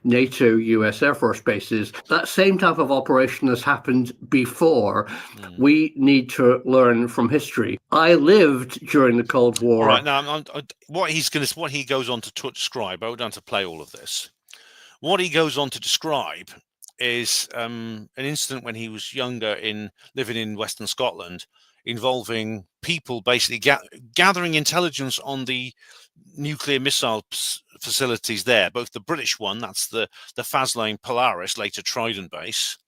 NATO US Air Force bases. That same type of operation has happened before. We need to learn from history. I lived during the Cold War. All right, now what he goes on to describe. I don't want to play all of this. What he goes on to describe is an incident when he was younger, living in Western Scotland, involving people basically gathering intelligence on the nuclear missile facilities there, both the British one, that's the Faslane Polaris, later Trident base,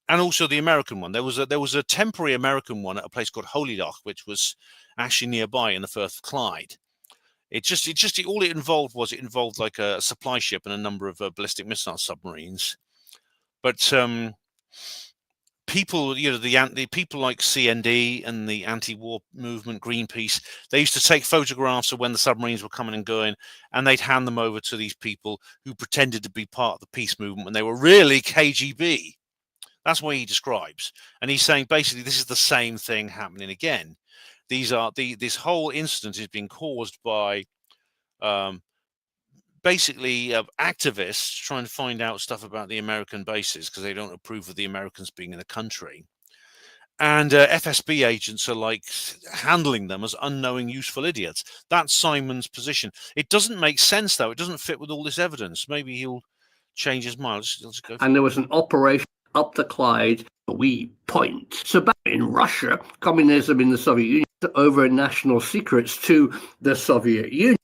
and also the American one. There was a temporary American one at a place called Holyloch, which was actually nearby in the Firth of Clyde. All it involved like a supply ship and a number of ballistic missile submarines. But people, the people like CND and the anti-war movement, Greenpeace, they used to take photographs of when the submarines were coming and going, and they'd hand them over to these people who pretended to be part of the peace movement when they were really KGB. That's what he describes, and he's saying basically this is the same thing happening again. This whole incident is being caused by basically activists trying to find out stuff about the American bases because they don't approve of the Americans being in the country. And FSB agents are handling them as unknowing, useful idiots. That's Simon's position. It doesn't make sense, though. It doesn't fit with all this evidence. Maybe he'll change his mind. Let's go. And there was an operation up the Clyde, a wee point. So back in Russia, communism in the Soviet Union over national secrets to the Soviet Union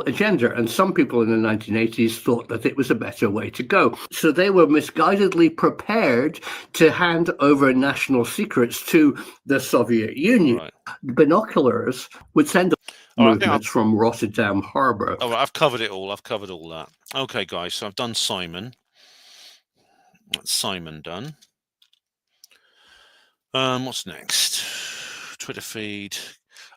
agenda, and some people in the 1980s thought that it was a better way to go. So they were misguidedly prepared to hand over national secrets to the Soviet Union. Right. Binoculars would send movements from Rotterdam Harbour. All right, I've covered it all. I've covered all that. Okay, guys, so I've done Simon. That's Simon done. What's next? Twitter feed.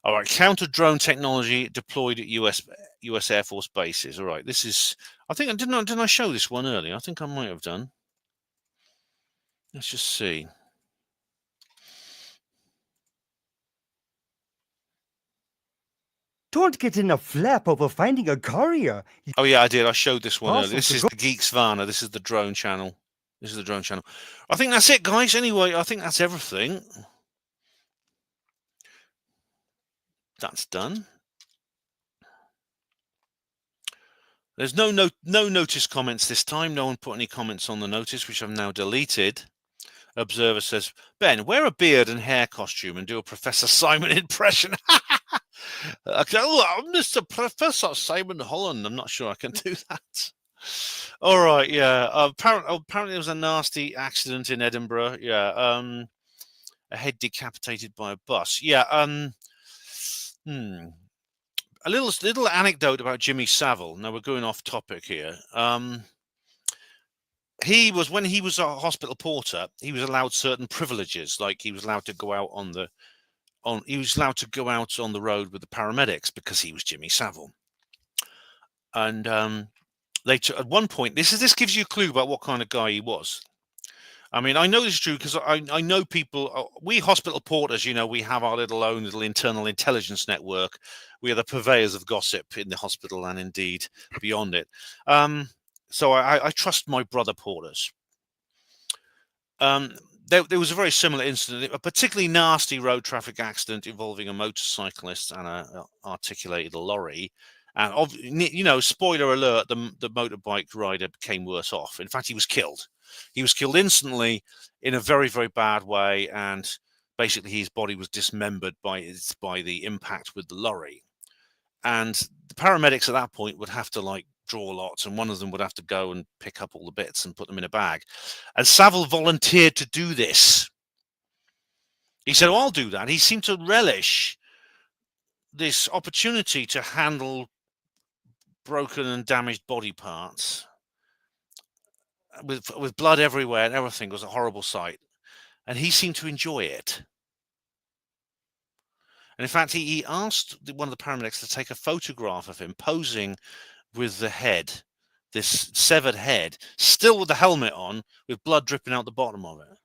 All right, counter drone technology deployed at US Air Force bases. All right, this is. I think didn't I show this one earlier? I think I might have done. Let's just see. Don't get in a flap over finding a courier. Oh yeah, I did. I showed this one earlier. This is the Geeks Varna. This is the drone channel. This is the drone channel. I think that's it, guys. Anyway, I think that's everything. That's done. There's no notice comments this time. No one put any comments on the notice, which I've now deleted. Observer says, Ben, wear a beard and hair costume and do a Professor Simon impression. Okay, Mr. Professor Simon Holland. I'm not sure I can do that. All right, yeah. Apparently there was a nasty accident in Edinburgh. Yeah. A head decapitated by a bus. Yeah. A little anecdote about Jimmy Savile. Now we're going off topic here. When he was a hospital porter, he was allowed certain privileges, like he was allowed to go out on the road with the paramedics because he was Jimmy Savile. And at one point, this gives you a clue about what kind of guy he was. I mean, I know this is true because I know people. We hospital porters, we have our own little internal intelligence network. We are the purveyors of gossip in the hospital and indeed beyond it. So I trust my brother porters. There was a very similar incident, a particularly nasty road traffic accident involving a motorcyclist and a articulated lorry. And spoiler alert: the motorbike rider became worse off. In fact, he was killed. He was killed instantly in a very, very bad way, and basically his body was dismembered by the impact with the lorry. And the paramedics at that point would have to draw lots, and one of them would have to go and pick up all the bits and put them in a bag. And Savile volunteered to do this. He said, "Oh, I'll do that." He seemed to relish this opportunity to handle broken and damaged body parts with blood everywhere and everything. It was a horrible sight, and he seemed to enjoy it. And in fact, he asked one of the paramedics to take a photograph of him posing with the head, this severed head, still with the helmet on, with blood dripping out the bottom of it.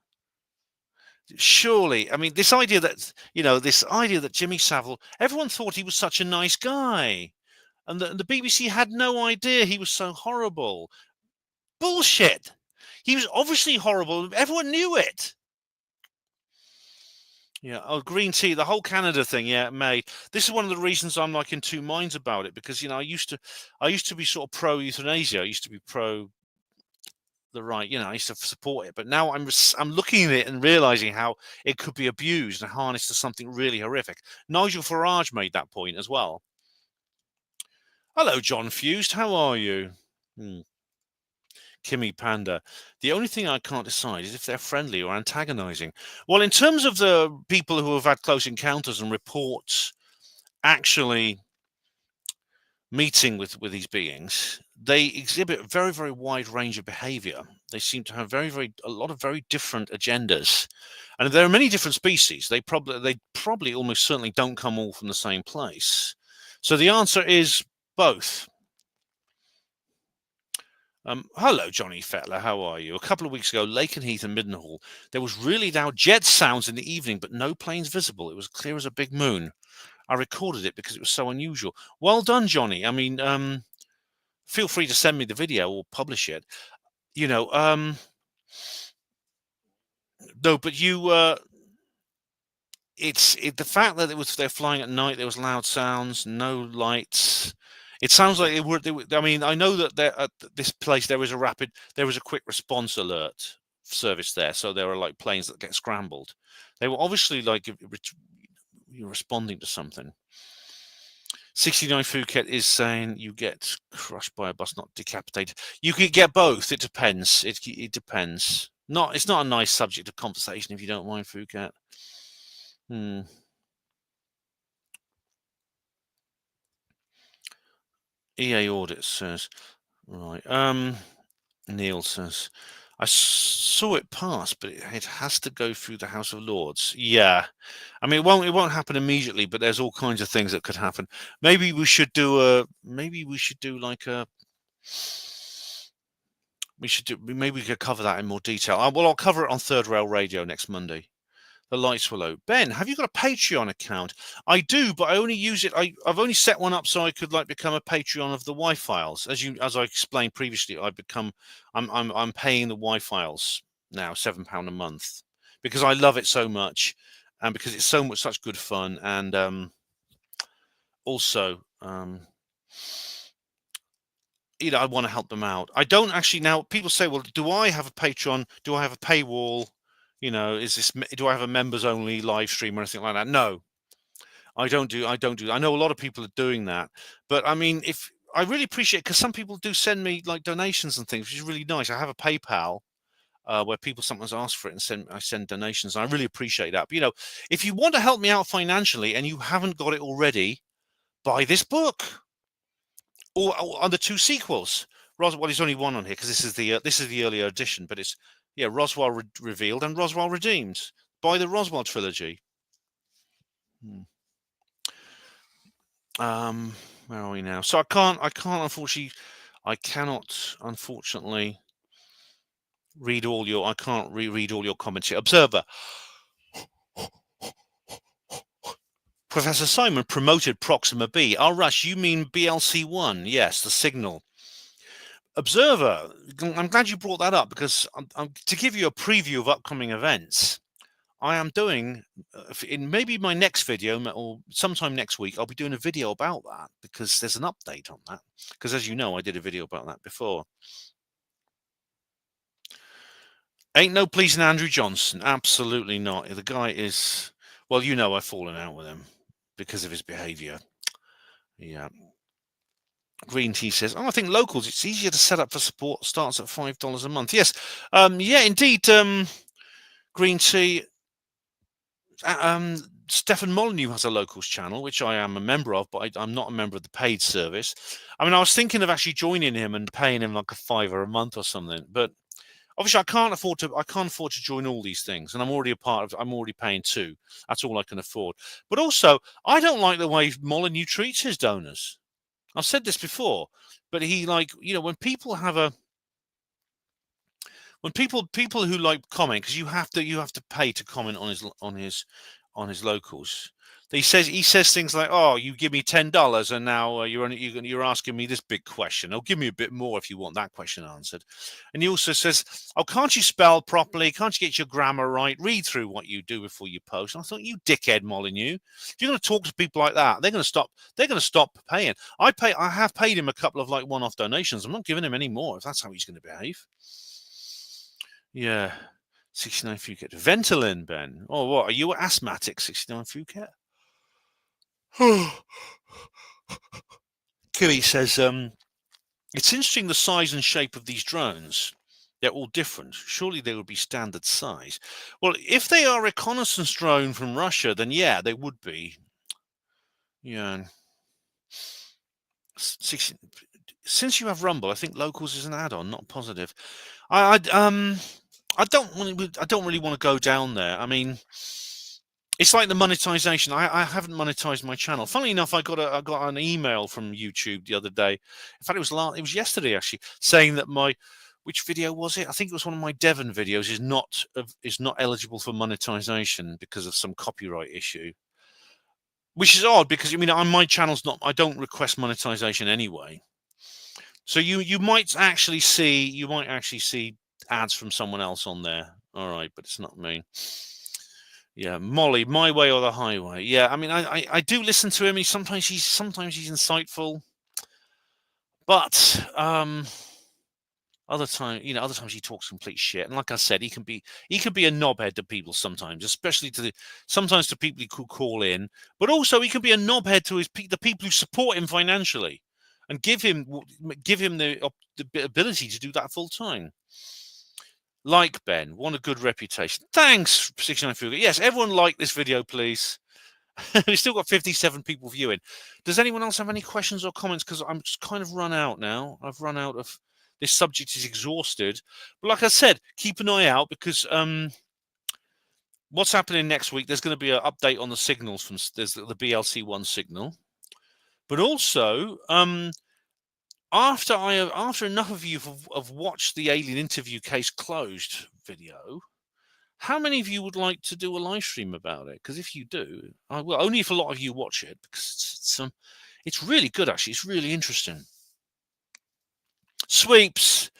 Surely, I mean, this idea that Jimmy Savile, everyone thought he was such a nice guy, and the BBC had no idea he was so horrible. Bullshit. He was obviously horrible. Everyone knew it. Yeah. Oh, green tea, the whole Canada thing. Yeah, mate. This is one of the reasons I'm in two minds about it, because I used to be sort of pro euthanasia. I used to be pro the right. I used to support it, but now I'm looking at it and realizing how it could be abused and harnessed to something really horrific. Nigel Farage made that point as well. Hello, John Fused. How are you? Kimmy Panda. The only thing I can't decide is if they're friendly or antagonizing. Well, in terms of the people who have had close encounters and reports actually meeting with these beings, they exhibit a very, very wide range of behavior. They seem to have a lot of very different agendas. And there are many different species. They probably almost certainly don't come all from the same place. So the answer is both. Hello, Johnny Fettler. How are you? A couple of weeks ago, Lakenheath and Middenhall, there was really loud jet sounds in the evening, but no planes visible. It was clear as a big moon. I recorded it because it was so unusual. Well done, Johnny. I mean, feel free to send me the video or publish it. No, but it's the fact that they're flying at night. There was loud sounds, no lights. It sounds like I mean, I know that at this place there was a quick response alert service there, so there are planes that get scrambled. They were obviously responding to something. 69 Phuket is saying you get crushed by a bus, not decapitated. You could get both. It depends. It depends. It's not a nice subject of conversation, if you don't mind, Phuket. EA audit says, right. Neil says, I saw it pass, but it has to go through the House of Lords. Yeah, I mean, it won't happen immediately, but there's all kinds of things that could happen. Maybe we could cover that in more detail. I'll cover it on Third Rail Radio next Monday. The lights were low. Ben, have you got a Patreon account? I do, but I only use it. I've only set one up so I could become a Patreon of the Y-Files. As I explained previously, I'm paying the Y-Files now, £7 a month, because I love it so much, and because it's such good fun, and also I want to help them out. I don't actually now. People say, well, do I have a Patreon? Do I have a paywall? Do I have a members only live stream or anything like that? No, I don't do. I know a lot of people are doing that, but I mean, if I really appreciate, because some people do send me like donations and things, which is really nice. I have a PayPal where people sometimes ask for it, and I send donations. And I really appreciate that. But, you know, if you want to help me out financially and you haven't got it already, buy this book or the 2 sequels. Well, there's only one on here because this is the earlier edition, but it's Roswell Revealed and Roswell Redeemed. Buy the Roswell trilogy. Where are we now? So I cannot unfortunately read all your. I can't reread all your comments here. Observer. Professor Simon promoted Proxima B. Oh, Rush, you mean BLC1? Yes, the signal. Observer, I'm glad you brought that up, because to give you a preview of upcoming events, I am doing, in maybe my next video or sometime next week, I'll be doing a video about that, because there's an update on that. Because as you know, I did a video about that before. Ain't no pleasing Andrew Johnson. Absolutely not. The guy is, well, you know, I've fallen out with him because of his behavior. Yeah. Green Tea says, I think locals, it's easier to set up for support, starts at $5 a month. Yes. Yeah, indeed. Green Tea. Stefan Molyneux has a locals channel, which I am a member of, but I'm not a member of the paid service. I mean, I was thinking of actually joining him and paying him like $5 a month or something, but obviously I can't afford to join all these things, and I'm already paying 2. That's all I can afford. But also, I don't like the way Molyneux treats his donors. I've said this before, but he, like, you know, when people who like comment, because you have to pay to comment on his locals. He says things like, "Oh, you give me $10, and now you're asking me this big question. Oh, give me a bit more if you want that question answered." And he also says, "Oh, can't you spell properly? Can't you get your grammar right? Read through what you do before you post." And I thought, you dickhead Molyneux, if you're going to talk to people like that, they're going to stop paying. I have paid him a couple of like one-off donations. I'm not giving him any more if that's how he's going to behave. Yeah. 69 Phuket. Ventolin, Ben. Oh, what? Are you asthmatic, 69 Phuket? Kiwi says, it's interesting the size and shape of these drones. They're all different. Surely they would be standard size. Well, if they are a reconnaissance drone from Russia, then yeah, they would be. Yeah. Since you have Rumble, I think locals is an add-on, not positive. I don't really want to go down there. I mean, it's like the monetization. I haven't monetized my channel. Funnily enough, I got an email from YouTube the other day. In fact, it was yesterday actually, saying that which video was it? I think it was one of my Devon videos is not eligible for monetization because of some copyright issue. Which is odd, because I mean, on my channel's not. I don't request monetization anyway. So you might actually see ads from someone else on there. All right, but it's not me. Yeah, Molly, My Way or the Highway. Yeah, I mean, I do listen to him. Sometimes he's insightful, but other times he talks complete shit. And like I said, he can be a knobhead to people sometimes, especially to people who call in. But also, he can be a knobhead to the people who support him financially, and give him the ability to do that full time. Like Ben, want a good reputation. Thanks, 69 Fugger. Yes, everyone like this video, please. We've still got 57 people viewing. Does anyone else have any questions or comments? Because I'm just kind of run out now. I've run out of this subject is exhausted. But like I said, keep an eye out, because what's happening next week? There's going to be an update on the signals there's the BLC1 signal, but also after enough of you have watched the Alien Interview Case Closed video, how many of you would like to do a live stream about it? Because if you do, I will. Only if a lot of you watch it, because it's really good, actually. It's really interesting. Sweeps,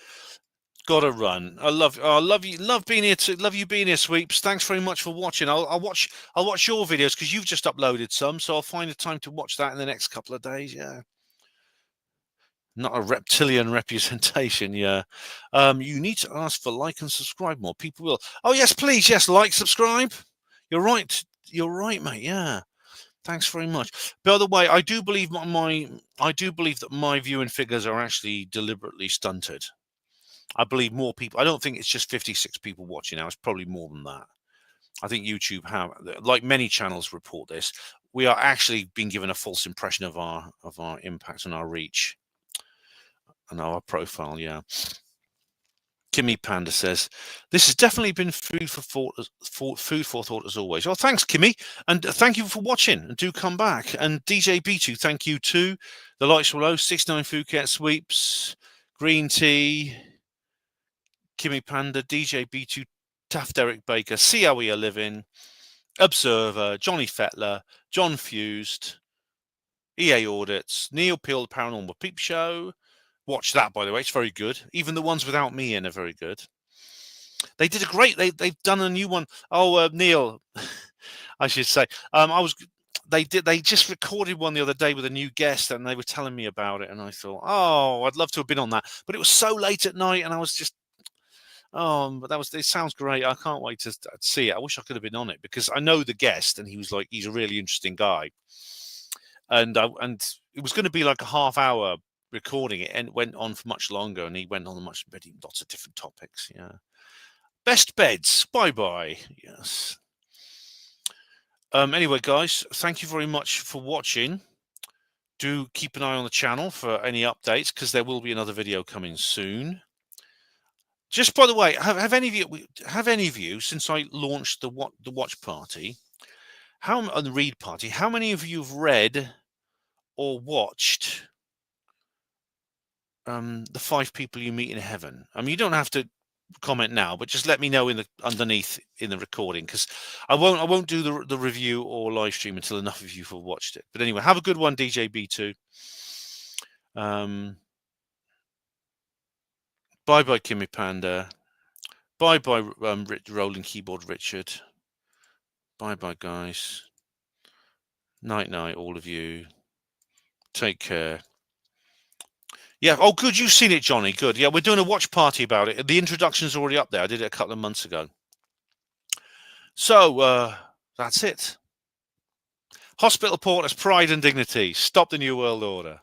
gotta run. I love you. Love being here. Love you being here, Sweeps. Thanks very much for watching. I'll watch your videos, because you've just uploaded some, so I'll find the time to watch that in the next couple of days. Yeah. Not a reptilian representation, yeah. You need to ask for like and subscribe more. People will. Oh, yes, please. Yes, like, subscribe. You're right. You're right, mate. Yeah. Thanks very much. By the way, I do believe that my viewing figures are actually deliberately stunted. I believe more people. I don't think it's just 56 people watching now. It's probably more than that. I think YouTube have, like many channels report this, we are actually being given a false impression of our impact and our reach and our profile. Yeah. Kimmy Panda says, this has definitely been food for thought as always. Oh, thanks, Kimmy. And thank you for watching. And do come back. And DJ B2, thank you too. The Lights Were Low, 69 Phuket Sweeps, Green Tea, Kimmy Panda, DJ B2, Taft Derek Baker, See How We Are Living, Observer, Johnny Fettler, John Fused, EA Audits, Neil Peel, The Paranormal Peep Show. Watch that, by the way. It's very good. Even the ones without me in are very good. They did a great. They've done a new one. Oh, Neil, I should say. They just recorded one the other day with a new guest, and they were telling me about it, and I thought, oh, I'd love to have been on that, but it was so late at night, and I was just, but it sounds great. I can't wait to see it. I wish I could have been on it because I know the guest, and he's a really interesting guy, and it was going to be like a half-hour recording it, and went on for much longer, and he went on lots of different topics. Yeah. Best beds. Bye. Yes. Anyway, guys, thank you very much for watching. Do keep an eye on the channel for any updates because there will be another video coming soon. Just by the way, have any of you since I launched the watch party, the read party, how many of you have read or watched The 5 People You Meet in Heaven? I mean, you don't have to comment now, but just let me know underneath in the recording because I won't do the review or live stream until enough of you have watched it. But anyway, have a good one, DJ B2. Bye Kimmy Panda. Bye Rolling Keyboard Richard. Bye guys. Night all of you. Take care. Yeah. Oh, good. You've seen it, Johnny. Good. Yeah, we're doing a watch party about it. The introduction's already up there. I did it a couple of months ago. So that's it. Hospital Porters, Pride and Dignity. Stop the New World Order.